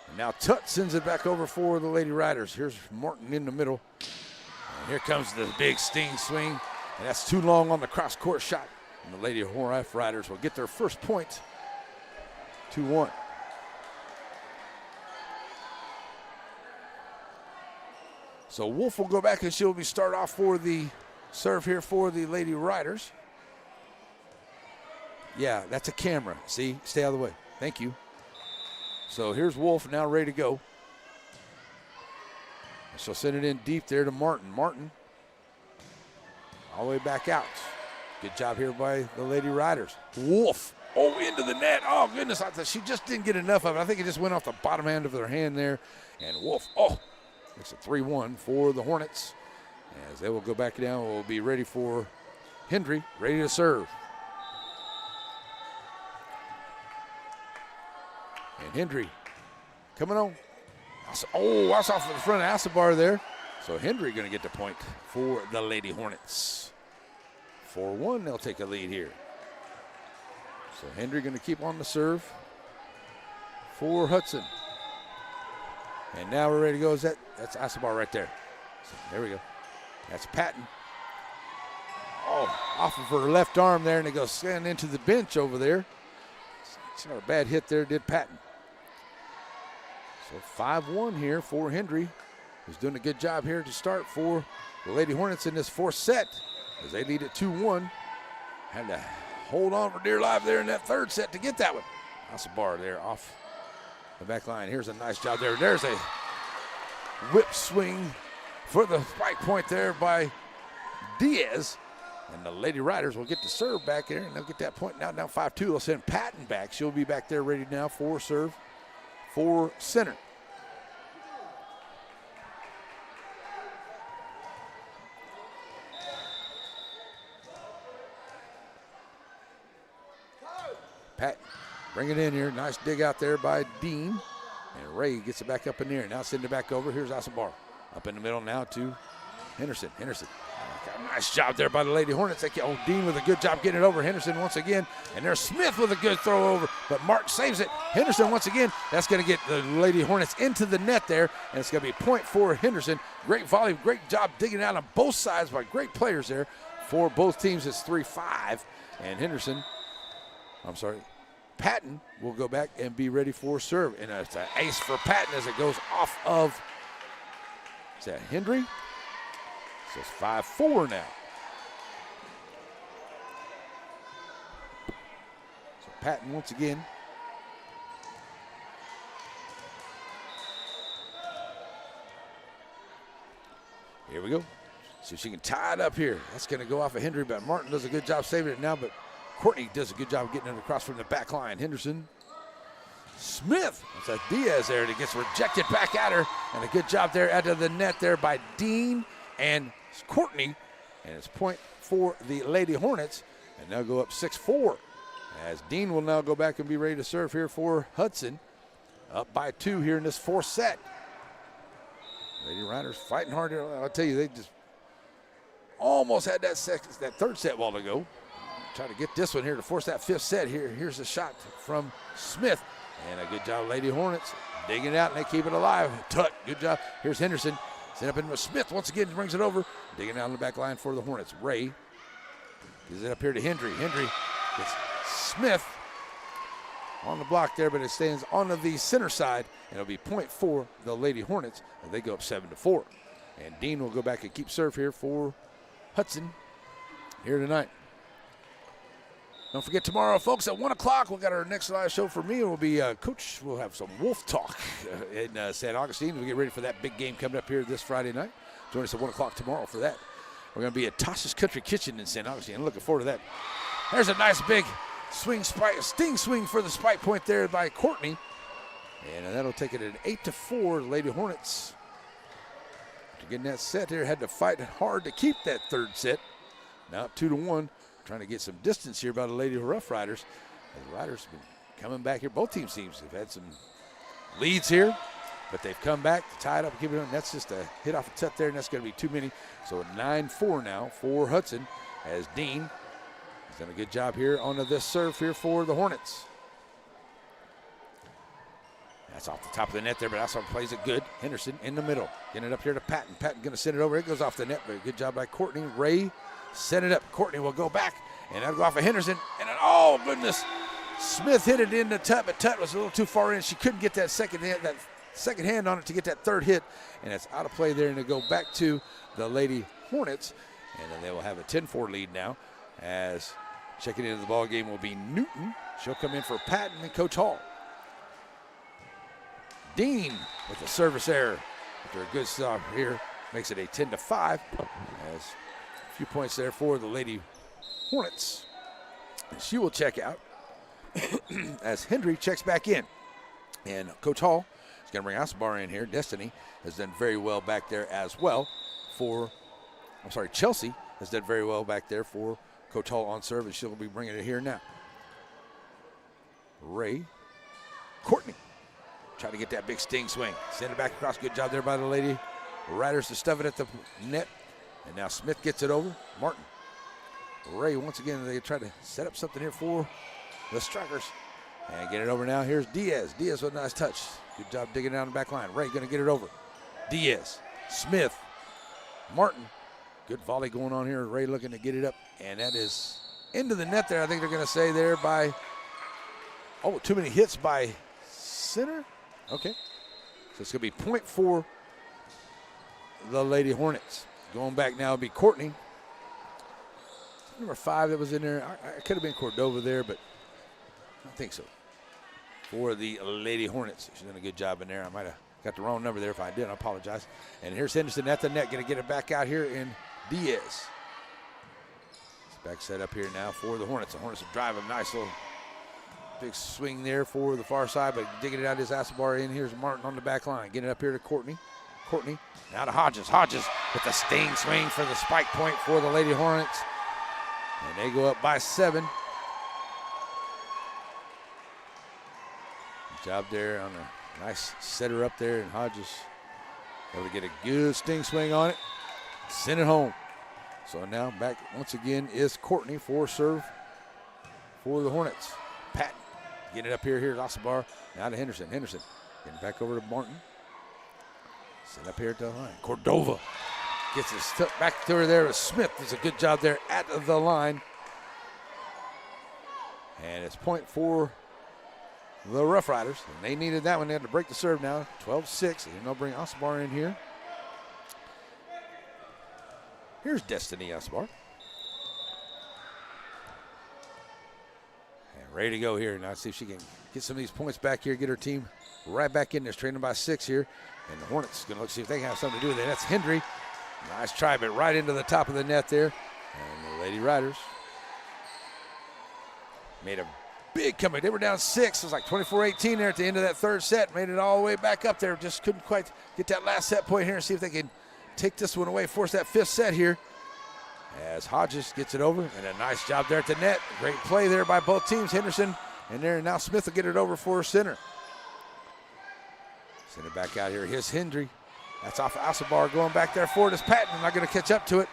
And now Tut sends it back over for the Lady Riders. Here's Martin in the middle. And here comes the big sting swing. And that's too long on the cross-court shot. And the Lady Riders will get their first point. 2-1. So Wolf will go back and she'll be start off for the serve here for the Lady Riders. Yeah, that's a camera. See, stay out of the way. Thank you. So here's Wolf now ready to go. She'll send it in deep there to Martin. Martin all the way back out. Good job here by the Lady Riders. Wolf. Oh, into the net. Oh, goodness. I thought she just didn't get enough of it. I think it just went off the bottom end of their hand there. And Wolf, it's a 3-1 for the Hornets. As they will go back down, we'll be ready for Hendry, ready to serve. And Hendry coming on. That's off of the front of Asabar there. So Hendry going to get the point for the Lady Hornets. 4-1, they'll take a lead here. So Hendry going to keep on the serve for Hudson. And now we're ready to go. That's Asabar right there. So there we go. That's Patton. Off of her left arm there, and it goes stand into the bench over there. It's not a bad hit there, did Patton. So 5-1 here for Hendry, who's doing a good job here to start for the Lady Hornets in this fourth set as they lead at 2-1. Had to hold on for dear life there in that third set to get that one. Asabar there off the back line. Here's a nice job there. There's a whip swing for the spike point there by Diaz. And the Lady Riders will get to serve back there, and they'll get that point now down 5-2. They'll send Patton back. She'll be back there ready now for serve for center. Patton, bring it in here. Nice dig out there by Dean. And Ray gets it back up in there. Now send it back over. Here's Asabar. Up in the middle now to Henderson. Nice job there by the Lady Hornets. Dean with a good job getting it over. Henderson once again. And there's Smith with a good throw over. But Mark saves it. Henderson once again. That's going to get the Lady Hornets into the net there. And it's going to be a point for Henderson. Great volley. Great job digging out on both sides by great players there. For both teams, it's 3-5. And Patton will go back and be ready for serve. And it's an ace for Patton as it goes off of, is that Hendry? So it's 5-4 now. So Patton once again. Here we go. See if she can tie it up here. That's going to go off of Hendry, but Martin does a good job saving it now, but Courtney does a good job getting it across from the back line. Henderson. Smith. That's a Diaz there that gets rejected back at her. And a good job there out of the net there by Dean and Courtney. And it's point for the Lady Hornets. And they'll go up 6-4. As Dean will now go back and be ready to serve here for Hudson. Up by 2 here in this fourth set. Lady Riders fighting hard here. I'll tell you, they just almost had that third set while to go. Try to get this one here to force that fifth set here. Here's a shot from Smith. And a good job, Lady Hornets. Digging it out, and they keep it alive. Tut, good job. Here's Henderson. Sent up in with Smith once again, brings it over. Digging out on the back line for the Hornets. Ray gives it up here to Hendry. Hendry gets Smith on the block there, but it stands on the center side, and it'll be point for the Lady Hornets, and they go up 7-4. And Dean will go back and keep serve here for Hudson here tonight. Don't forget tomorrow, folks, at 1 o'clock, we'll got our next live show for me. It will be Coach. We'll have some Wolf Talk in San Augustine. We'll get ready for that big game coming up here this Friday night. Join us at 1 o'clock tomorrow for that. We're going to be at Tasha's Country Kitchen in San Augustine. I'm looking forward to that. There's a nice big sting swing for the spike point there by Courtney. And that'll take it at 8-4. Lady Hornets, to get in that set there, had to fight hard to keep that third set. Now up 2-1. Trying to get some distance here by the Lady Rough Riders. The Riders have been coming back here. Both teams seems to have had some leads here, but they've come back, tied up, keep it on. That's just a hit off a tut there, and that's going to be too many. So 9-4 now for Hudson, as Dean has done a good job here on this serve here for the Hornets. That's off the top of the net there, but also plays it good. Henderson in the middle, getting it up here to Patton. Patton going to send it over. It goes off the net, but good job by Courtney. Ray set it up. Courtney will go back, and that'll go off of Henderson. And then, oh, goodness, Smith hit it into Tut, but Tut was a little too far in. She couldn't get that second hand on it to get that third hit, and it's out of play there, and they go back to the Lady Hornets, and then they will have a 10-4 lead now, as checking into the ball game will be Newton. She'll come in for Patton and Coach Hall. Dean with the service error after a good stop here makes it a 10-5, as few points there for the Lady Hornets. And she will check out as Hendry checks back in. And Coach Hall is going to bring Asbar in here. Destiny has done very well back there as well Chelsea has done very well back there for Coach Hall on serve, and she'll be bringing it here now. Ray Courtney trying to get that big sting swing. Send it back across. Good job there by the Lady Riders to stuff it at the net. And now Smith gets it over. Martin. Ray, once again, they try to set up something here for the Strikers. And get it over now. Here's Diaz. Diaz with a nice touch. Good job digging down the back line. Ray going to get it over. Diaz. Smith. Martin. Good volley going on here. Ray looking to get it up. And that is into the net there. I think they're going to say there by, too many hits by center. Okay. So it's going to be point for the Lady Hornets. Going back now would be Courtney. Number 5 that was in there. I could have been Cordova there, but I don't think so. For the Lady Hornets. She's done a good job in there. I might have got the wrong number there. If I did, I apologize. And here's Henderson at the net. Going to get it back out here in Diaz. Back set up here now for the Hornets. The Hornets will drive a nice little big swing there for the far side, but digging it out is Asabar in. Here's Martin on the back line. Getting it up here to Courtney. Courtney now to Hodges. Hodges with the sting swing for the spike point for the Lady Hornets. And they go up by 7. Good job there on a nice setter up there, and Hodges able to get a good sting swing on it. Send it home. So now back once again is Courtney for serve for the Hornets. Patton getting it up here. Here's Asabar. Now to Henderson. Henderson getting back over to Martin. Set up here at the line. Cordova gets it back to her there with Smith. Does a good job there at the line. And it's point for the Rough Riders. And they needed that one. They had to break the serve now. 12-6. And they'll bring Asabar in here. Here's Destiny Asabar. And ready to go here. Now see if she can get some of these points back here. Get her team right back in there. Trailing by 6 here. And the Hornets going to look see if they can have something to do with it. That's Hendry. Nice try, but right into the top of the net there. And the Lady Riders made a big comeback. They were down 6. It was like 24-18 there at the end of that third set. Made it all the way back up there. Just couldn't quite get that last set point here and see if they can take this one away, force that 5th set here. As Hodges gets it over, and a nice job there at the net. Great play there by both teams. Henderson and there, and now Smith will get it over for center. Send it back out here. Here's Hendry. That's off of Asabar going back there for it. Is Patton not going to catch up to it.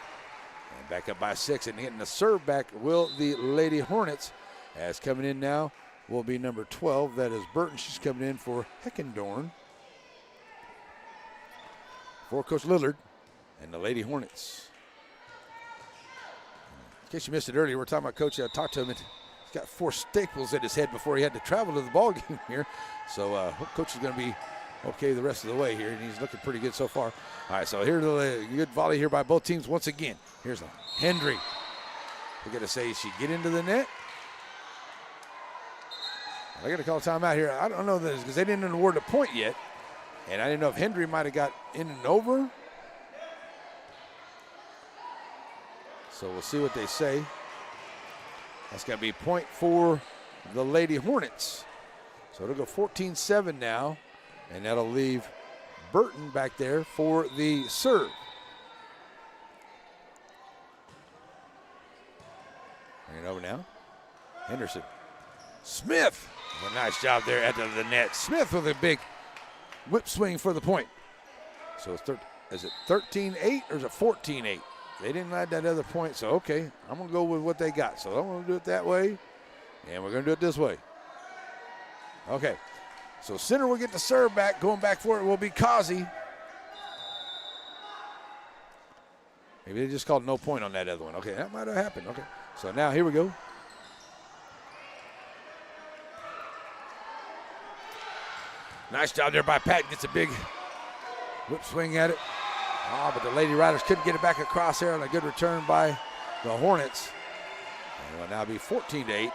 Back up by 6 and getting the serve back will the Lady Hornets. As coming in now will be number 12. That is Burton. She's coming in for Heckendorn. For Coach Lillard and the Lady Hornets. In case you missed it earlier, we're talking about Coach. I talked to him, and he's got 4 staples in his head before he had to travel to the ball game here. So hope Coach is going to be okay the rest of the way here, and he's looking pretty good so far. All right, so here's a good volley here by both teams once again. Here's a Hendry. We're going to say she get into the net. I got to call a timeout here. I don't know this because they didn't award a point yet, and I didn't know if Hendry might have got in and over. So we'll see what they say. That's going to be point for the Lady Hornets. So it'll go 14-7 now, and that'll leave Burton back there for the serve. Bring it over now. Henderson. Smith. A nice job there at the net. Smith with a big whip swing for the point. So it's is it 13-8 or is it 14-8? They didn't add that other point, so okay, I'm going to go with what they got. So I'm going to do it that way, and we're going to do it this way. Okay, so center will get the serve back. Going back for it will be Kazi. Maybe they just called no point on that other one. Okay, that might have happened. Okay, so now here we go. Nice job there by Patton. Gets a big whip swing at it. Oh, but the Lady Riders couldn't get it back across there, and a good return by the Hornets. And it will now be 14-8.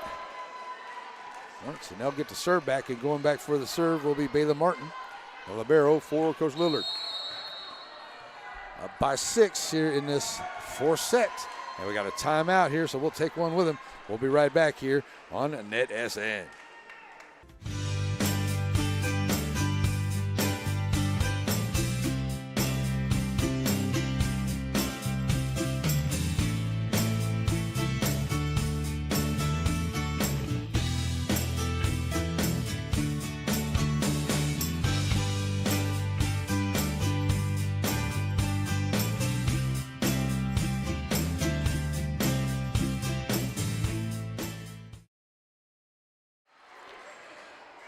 Hornets, and they'll get the serve back, and going back for the serve will be Bayla Martin, the libero for Coach Lillard. Up by 6 here in this 4th set. And we got a timeout here, so we'll take one with them. We'll be right back here on NETSN.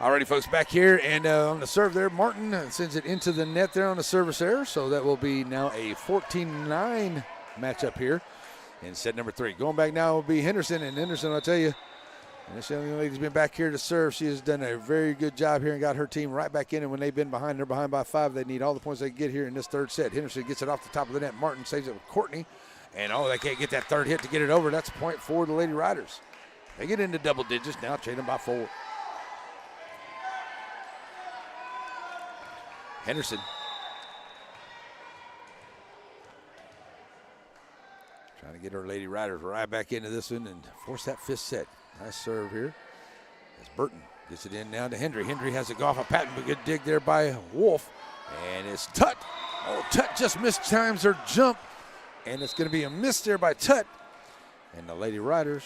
Alrighty, folks, back here, and on the serve there, Martin sends it into the net there on the service error, so that will be now a 14-9 matchup here in set number 3. Going back now will be Henderson, and Henderson, I'll tell you, and this young lady's been back here to serve. She has done a very good job here and got her team right back in, and when they've been behind, they're behind by 5. They need all the points they can get here in this 3rd set. Henderson gets it off the top of the net. Martin saves it with Courtney, and they can't get that 3rd hit to get it over. That's a point for the Lady Riders. They get into double digits now, trailing by 4. Henderson. Trying to get her Lady Riders right back into this one and force that 5th set. Nice serve here. As Burton gets it in now to Hendry. Hendry has it go off a Patton, but good dig there by Wolf. And it's Tut. Oh, Tut just mistimes her jump. And it's going to be a miss there by Tut. And the Lady Riders.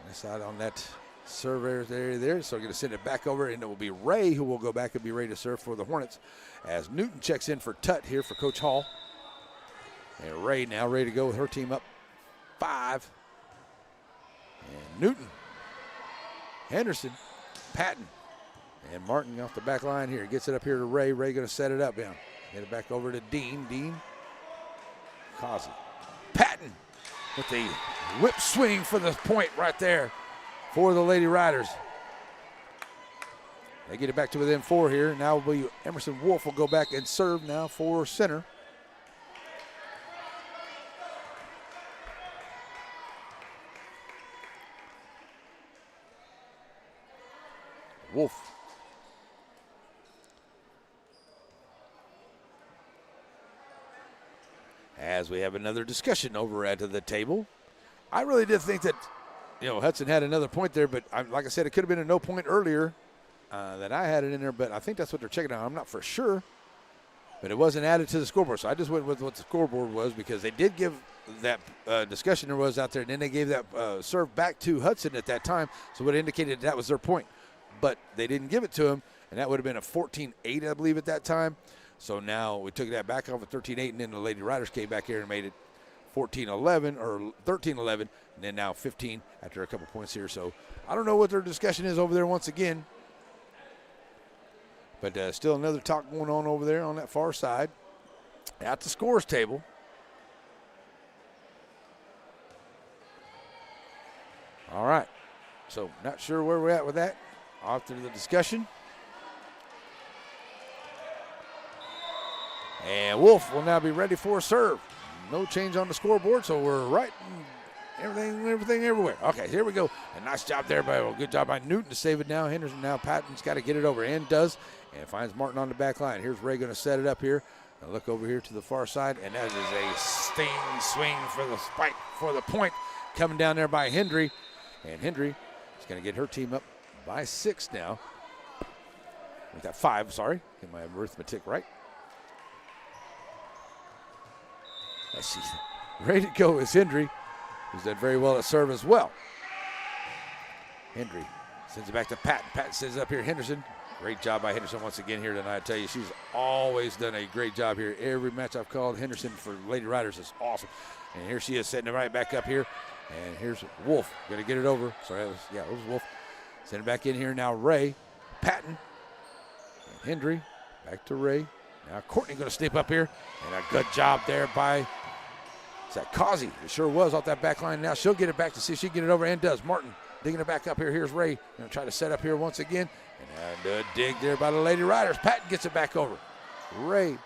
Nice out on that serve there, so we're going to send it back over, and it will be Ray who will go back and be ready to serve for the Hornets as Newton checks in for Tut here for Coach Hall. And Ray now ready to go with her team up 5. And Newton, Henderson, Patton, and Martin off the back line here. Gets it up here to Ray. Ray going to set it up now. Get it back over to Dean. Dean, Causey, Patton with the whip swing for the point right there for the Lady Riders. They get it back to within 4 here. Now will be Emerson Wolf will go back and serve now for center. Wolf. As we have another discussion over at the table. I really did think that Hudson had another point there, but like I said, it could have been a no point earlier that I had it in there, but I think that's what they're checking out. I'm not for sure, but it wasn't added to the scoreboard, so I just went with what the scoreboard was because they did give that discussion there was out there, and then they gave that serve back to Hudson at that time, so it indicated that was their point, but they didn't give it to him, and that would have been a 14-8, I believe, at that time. So now we took that back off at 13-8, and then the Lady Riders came back here and made it 14-11 or 13-11, and then now 15 after a couple points here. So I don't know what their discussion is over there once again. But still another talk going on over there on that far side. At the scores table. All right. So not sure where we're at with that after the discussion. And Wolf will now be ready for a serve. No change on the scoreboard, so we're right in everything everywhere. Okay, here we go. A nice job there good job by Newton to save it now. Henderson now, Patton's got to get it over and does, and finds Martin on the back line. Here's Ray going to set it up here. Now look over here to the far side, and that is a sting swing for the spike for the point coming down there by Hendry. And Hendry is going to get her team up by 6 now. We got 5, sorry. Get my arithmetic right. She's ready to go is Hendry, who's done very well at serve as well. Hendry sends it back to Patton. Patton sends it up here. Henderson. Great job by Henderson once again here tonight. I tell you, she's always done a great job here. Every match I've called Henderson for Lady Riders is awesome. And here she is setting it right back up here. And here's Wolf. Going to get it over. Sorry, it was Wolf. Send it back in here now. Ray. Patton. And Hendry. Back to Ray. Now Courtney going to step up here. And a good job there by, is that Causey? It sure was off that back line. Now she'll get it back to see if she can get it over, and does. Martin digging it back up here. Here's Ray. Going to try to set up here once again. And a dig there by the Lady Riders. Patton gets it back over. Ray.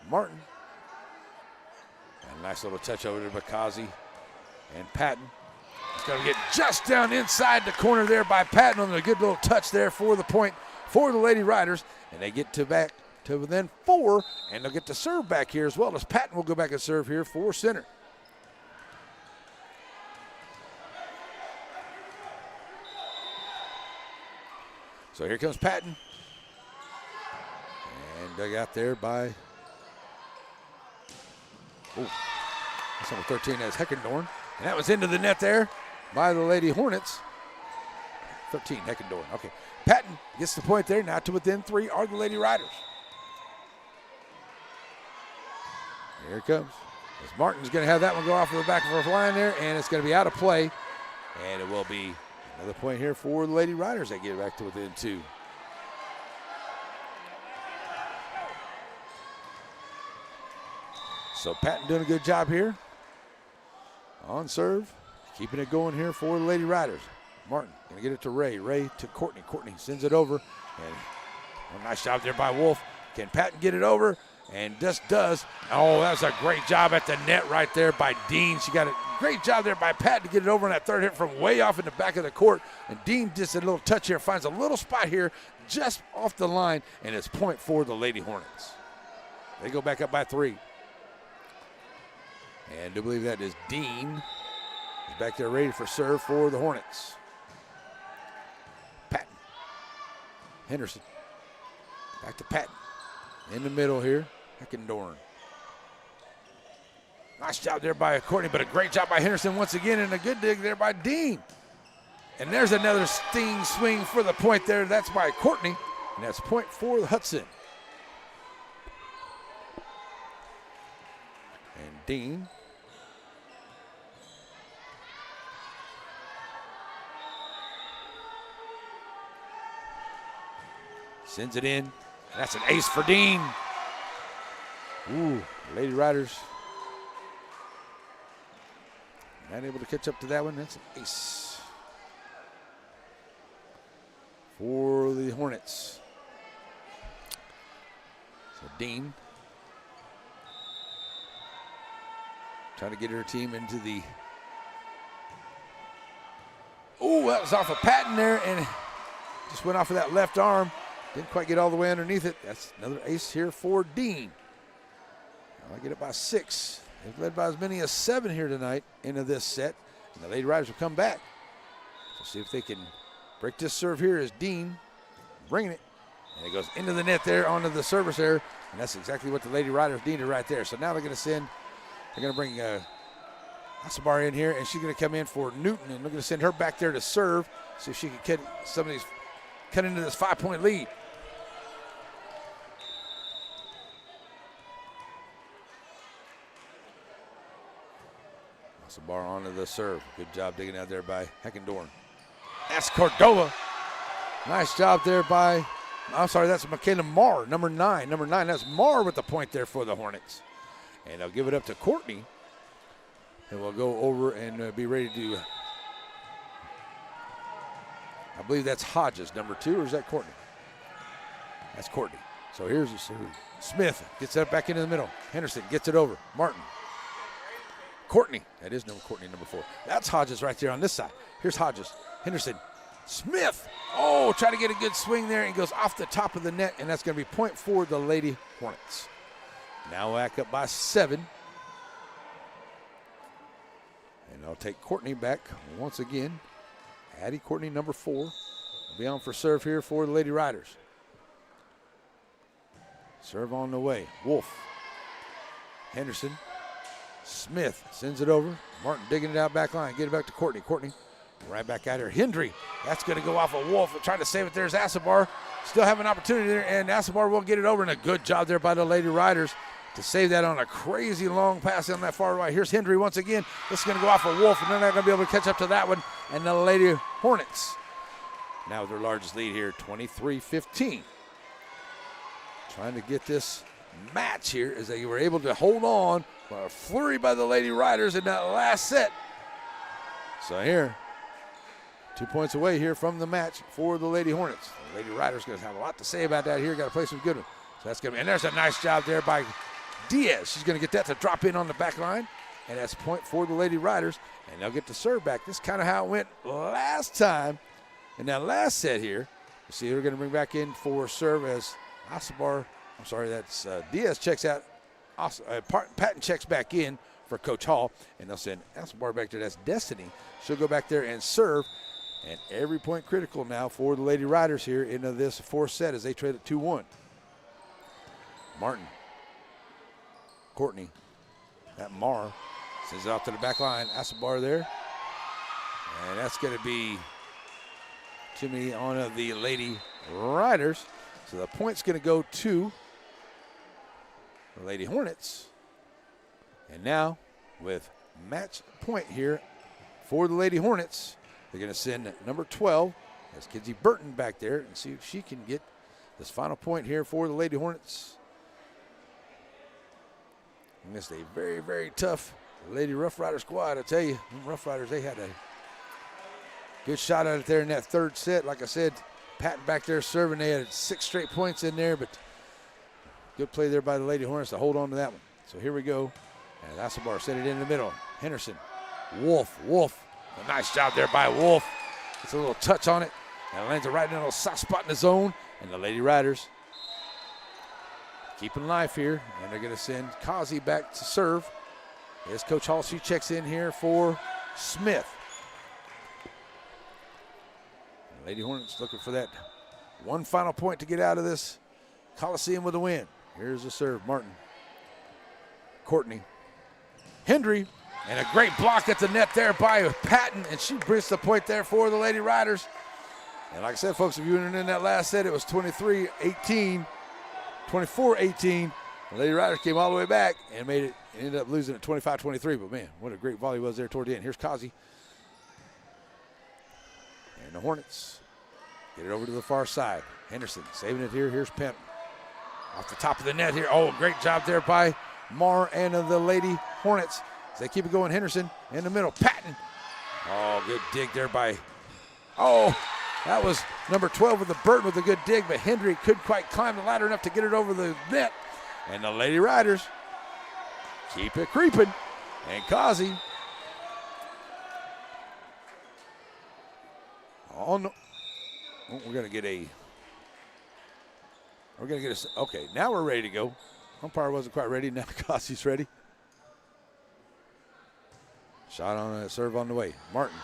Martin. And a nice little touch over to Causey and Patton. It's going to get just down inside the corner there by Patton on a good little touch there for the point for the Lady Riders. And they get to back to within 4, and they'll get to serve back here as well as Patton will go back and serve here for center. So here comes Patton. And dug out there by, that's number 13, that's Heckendorn. And that was into the net there by the Lady Hornets. 13, Heckendorn. Okay. Patton gets the point there. Now to within 3 are the Lady Riders. Here it comes. As Martin's going to have that one go off of the back of her line there, and it's going to be out of play. And it will be another point here for the Lady Riders. They get it back to within 2. So Patton doing a good job here on serve, keeping it going here for the Lady Riders. Martin going to get it to Ray. Ray to Courtney. Courtney sends it over, and a nice job there by Wolf. Can Patton get it over? And just does. Oh, that was a great job at the net right there by Dean. She got a great job there by Patton to get it over on that third hit from way off in the back of the court. And Dean just a little touch here, finds a little spot here just off the line, and it's point for the Lady Hornets. They go back up by 3. And I do believe that is Dean. He's back there ready for serve for the Hornets. Patton. Henderson. Back to Patton. In the middle here. Heckendorn. Nice job there by Courtney, but a great job by Henderson once again, and a good dig there by Dean. And there's another sting swing for the point there. That's by Courtney, and that's point for the Hudson. And Dean. Sends it in. That's an ace for Dean. Ooh, Lady Riders not able to catch up to that one. That's an ace for the Hornets. So Dean trying to get her team into the. Ooh, that was off of Patton there, and just went off of that left arm. Didn't quite get all the way underneath it. That's another ace here for Dean. I'll get it by 6. They've led by as many as 7 here tonight into this set. And the Lady Riders will come back. So see if they can break this serve here as Dean bringing it. And it goes into the net there onto the service there. And that's exactly what the Lady Riders needed right there. So now they're going to bring Asabar in here, and she's going to come in for Newton. And they're going to send her back there to serve. See if she can get some of these, cut into this 5-point lead. Bar onto the serve. Good job digging out there by Heckendorn. That's Cordova. Nice job there by, I'm sorry, that's Michaela Marr, number 9. Number 9, that's Marr with the point there for the Hornets. And they'll give it up to Courtney. And we'll go over and be ready to, I believe that's Hodges, number 2, or is that Courtney? That's Courtney. So here's the serve. Smith gets it back into the middle. Henderson gets it over. Martin. Courtney. That is Courtney, number 4. That's Hodges right there on this side. Here's Hodges. Henderson. Smith. Oh, try to get a good swing there. And goes off the top of the net, and that's going to be point for the Lady Hornets. Now back up by 7. And I'll take Courtney back once again. Addie Courtney, number 4. Will be on for serve here for the Lady Riders. Serve on the way. Wolf. Henderson. Smith sends it over. Martin digging it out back line. Get it back to Courtney. Courtney right back at her. Hendry. That's going to go off of Wolf. Trying to save it. There's Asabar. Still have an opportunity there, and Asabar will get it over. And a good job there by the Lady Riders to save that on a crazy long pass on that far right. Here's Hendry once again. This is going to go off of Wolf, and they're not going to be able to catch up to that one. And the Lady Hornets now with their largest lead here, 23-15. Trying to get this match here as they were able to hold on. A flurry by the Lady Riders in that last set. So here, 2 points away here from the match for the Lady Hornets. The Lady Riders going to have a lot to say about that here. Got to play some good ones. So that's going to be, and there's a nice job there by Diaz. She's going to get that to drop in on the back line. And that's a point for the Lady Riders. And they'll get the serve back. This is kind of how it went last time in that last set here. You see they're going to bring back in for serve as Asabar. I'm sorry, that's Diaz checks out. Patton checks back in for Coach Hall, and they'll send Asabar back there. That's Destiny. She'll go back there and serve, and every point critical now for the Lady Riders here into this 4th set as they trade at 2-1. Martin. Courtney. That Marr sends it out to the back line. Asabar there, and that's going to be Jimmy on the Lady Riders. So the point's going to go to the Lady Hornets. And now with match point here for the Lady Hornets, they're going to send number 12, that's Kinsey Burton back there, and see if she can get this final point here for the Lady Hornets. And it's a very, very tough Lady Rough Rider squad. I tell you, Rough Riders, they had a good shot at it there in that 3rd set. Like I said, Patton back there serving. They had 6 straight points in there, but good play there by the Lady Hornets to hold on to that one. So here we go. And Asabar set it in the middle. Henderson. Wolf. A nice job there by Wolf. Gets a little touch on it. And lands it right in a little soft spot in the zone. And the Lady Riders keeping life here. And they're going to send Kazi back to serve. As Coach Hall, she checks in here for Smith. And Lady Hornets looking for that one final point to get out of this Coliseum with a win. Here's the serve, Martin. Courtney. Hendry, and a great block at the net there by Patton, and she brings the point there for the Lady Riders. And like I said, folks, if you were in that last set, it was 23-18, 24-18. The Lady Riders came all the way back and made it, and ended up losing at 25-23. But man, what a great volley was there toward the end. Here's Kazi. And the Hornets get it over to the far side. Henderson saving it here. Here's Penn. Off the top of the net here. Oh, great job there by Marr and the Lady Hornets. As they keep it going, Henderson in the middle. Patton. Oh, good dig there by, oh, that was number 12 with the Burton with a good dig, but Hendry couldn't quite climb the ladder enough to get it over the net. And the Lady Riders keep it creeping. And Kazi. Oh, no. Oh, we're going to get a, okay, now we're ready to go. Umpire wasn't quite ready. Now Kazi's ready. Shot on a serve on the way. Martin.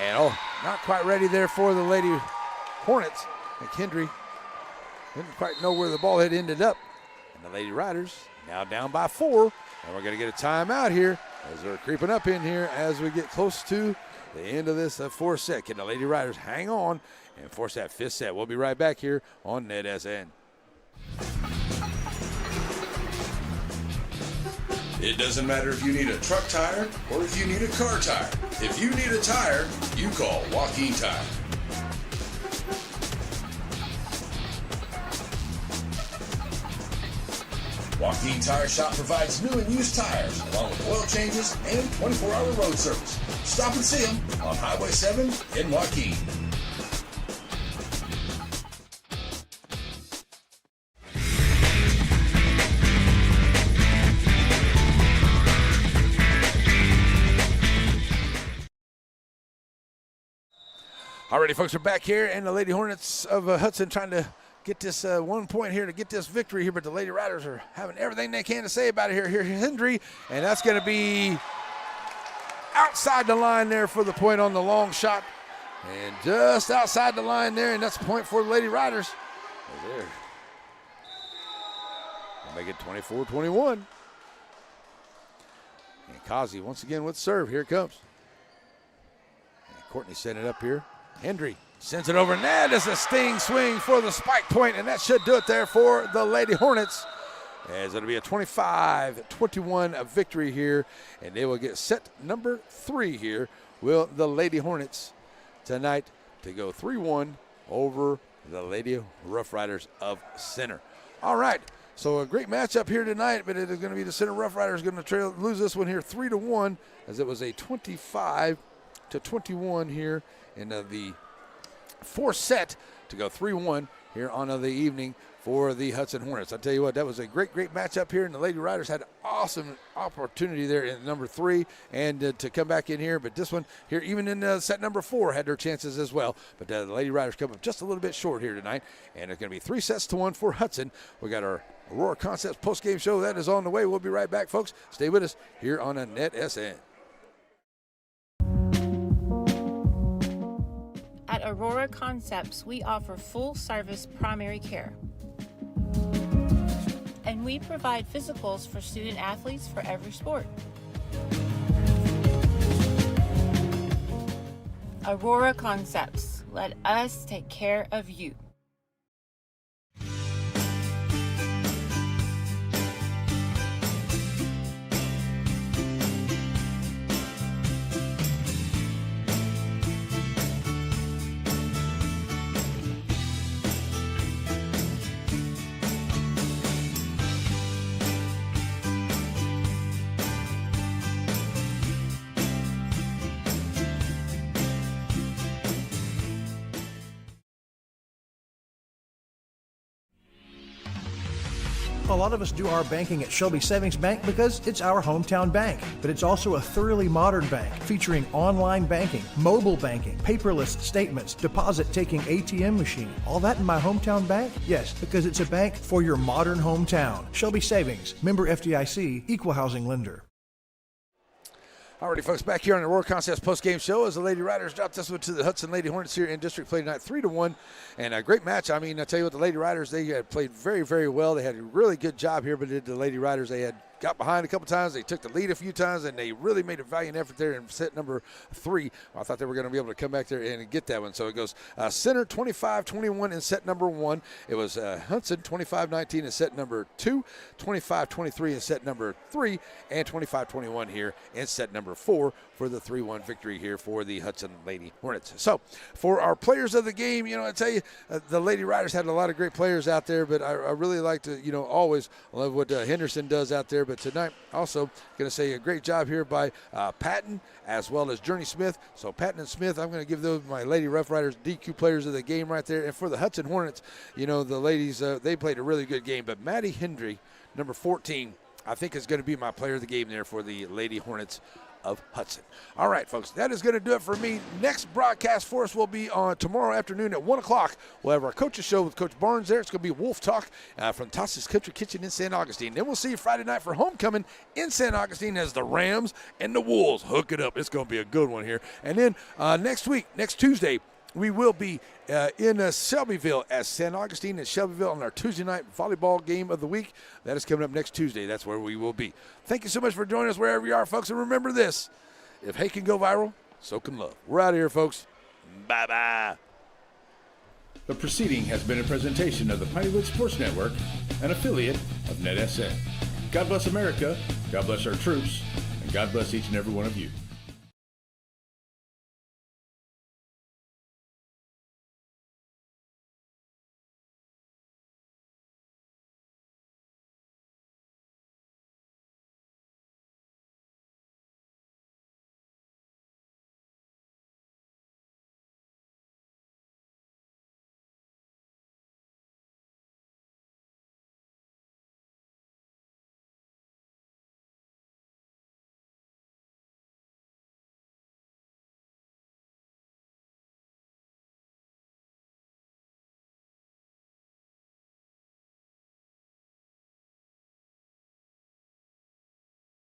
And oh, not quite ready there for the Lady Hornets. McHenry didn't quite know where the ball had ended up. And the Lady Riders now down by 4. And we're going to get a timeout here as they're creeping up in here as we get close to the end of this 4th set. Can the Lady Riders hang on and force that 5th set? We'll be right back here on NETSN. It doesn't matter if you need a truck tire or if you need a car tire. If you need a tire, you call Joaquin Tire. Joaquin Tire Shop provides new and used tires, along with oil changes and 24-hour road service. Stop and see them on Highway 7 in Joaquin. Alrighty, folks, we're back here, and the Lady Hornets of Hudson trying to get this 1 point here to get this victory here, but the Lady Riders are having everything they can to say about it here. Here's Hendry, and that's going to be outside the line there for the point on the long shot, and just outside the line there, and that's a point for the Lady Riders. There. They'll make it 24-21. And Kazi once again with serve. Here it comes. And Courtney setting it up here. Hendry sends it over, and that is a sting swing for the spike point, and that should do it there for the Lady Hornets. As it'll be a 25-21 victory here, and they will get set number 3 here. Will the Lady Hornets tonight to go 3-1 over the Lady Rough Riders of Center. All right, so a great matchup here tonight, but it is going to be the Center Rough Riders going to lose this one here 3-1, as it was a 25-21 here in the fourth set to go 3-1 here on the evening for the Hudson Hornets. I tell you what, that was a great matchup here, and the Lady Riders had an awesome opportunity there in number 3 and to come back in here. But this one here, even in set number 4, had their chances as well. But the Lady Riders come up just a little bit short here tonight, and it's going to be 3-1 for Hudson. We got our Aurora Concepts post-game show that is on the way. We'll be right back, folks. Stay with us here on NETSN. At Aurora Concepts, we offer full-service primary care. And we provide physicals for student athletes for every sport. Aurora Concepts, let us take care of you. A lot of us do our banking at Shelby Savings Bank because it's our hometown bank, but it's also a thoroughly modern bank featuring online banking, mobile banking, paperless statements, deposit-taking ATM machine. All that in my hometown bank? Yes, because it's a bank for your modern hometown. Shelby Savings, member FDIC, equal housing lender. Alrighty, folks, back here on the Aurora Concepts post-game show as the Lady Riders dropped this one to the Hudson Lady Hornets here in District Play tonight, 3-1, and a great match. I mean, I tell you what, the Lady Riders, they had played very, very well. They had a really good job here, but the Lady Riders, they had got behind a couple times. They took the lead a few times, and they really made a valiant effort there in set number 3. I thought they were going to be able to come back there and get that one. So it goes Center 25-21 in set number 1. It was Hudson 25-19 in set number 2, 25-23 in set number 3, and 25-21 here in set number 4 for the 3-1 victory here for the Hudson Lady Hornets. So for our players of the game, you know, I tell you, the Lady Riders had a lot of great players out there, but I really like to, you know, always love what Henderson does out there. But tonight, also going to say a great job here by Patton as well as Journey Smith. So Patton and Smith, I'm going to give those my Lady Rough Riders DQ players of the game right there. And for the Hudson Hornets, you know, the ladies, they played a really good game. But Maddie Hendry, number 14, I think is going to be my player of the game there for the Lady Hornets of Hudson. All right, folks, that is going to do it for me. Next broadcast for us will be on tomorrow afternoon at 1 o'clock. We'll have our coaches show with Coach Barnes there. It's going to be Wolf Talk from Tassa's Country Kitchen in St. Augustine. Then we'll see you Friday night for homecoming in St. Augustine as the Rams and the Wolves hook it up. It's going to be a good one here. And then next week, next Tuesday, we will be in Shelbyville at St. Augustine and Shelbyville on our Tuesday night volleyball game of the week. That is coming up next Tuesday. That's where we will be. Thank you so much for joining us wherever you are, folks. And remember this, if hate can go viral, so can love. We're out of here, folks. Bye-bye. The proceeding has been a presentation of the Pineywood Sports Network, an affiliate of NETSN. God bless America God bless our troops, and God bless each and every one of you.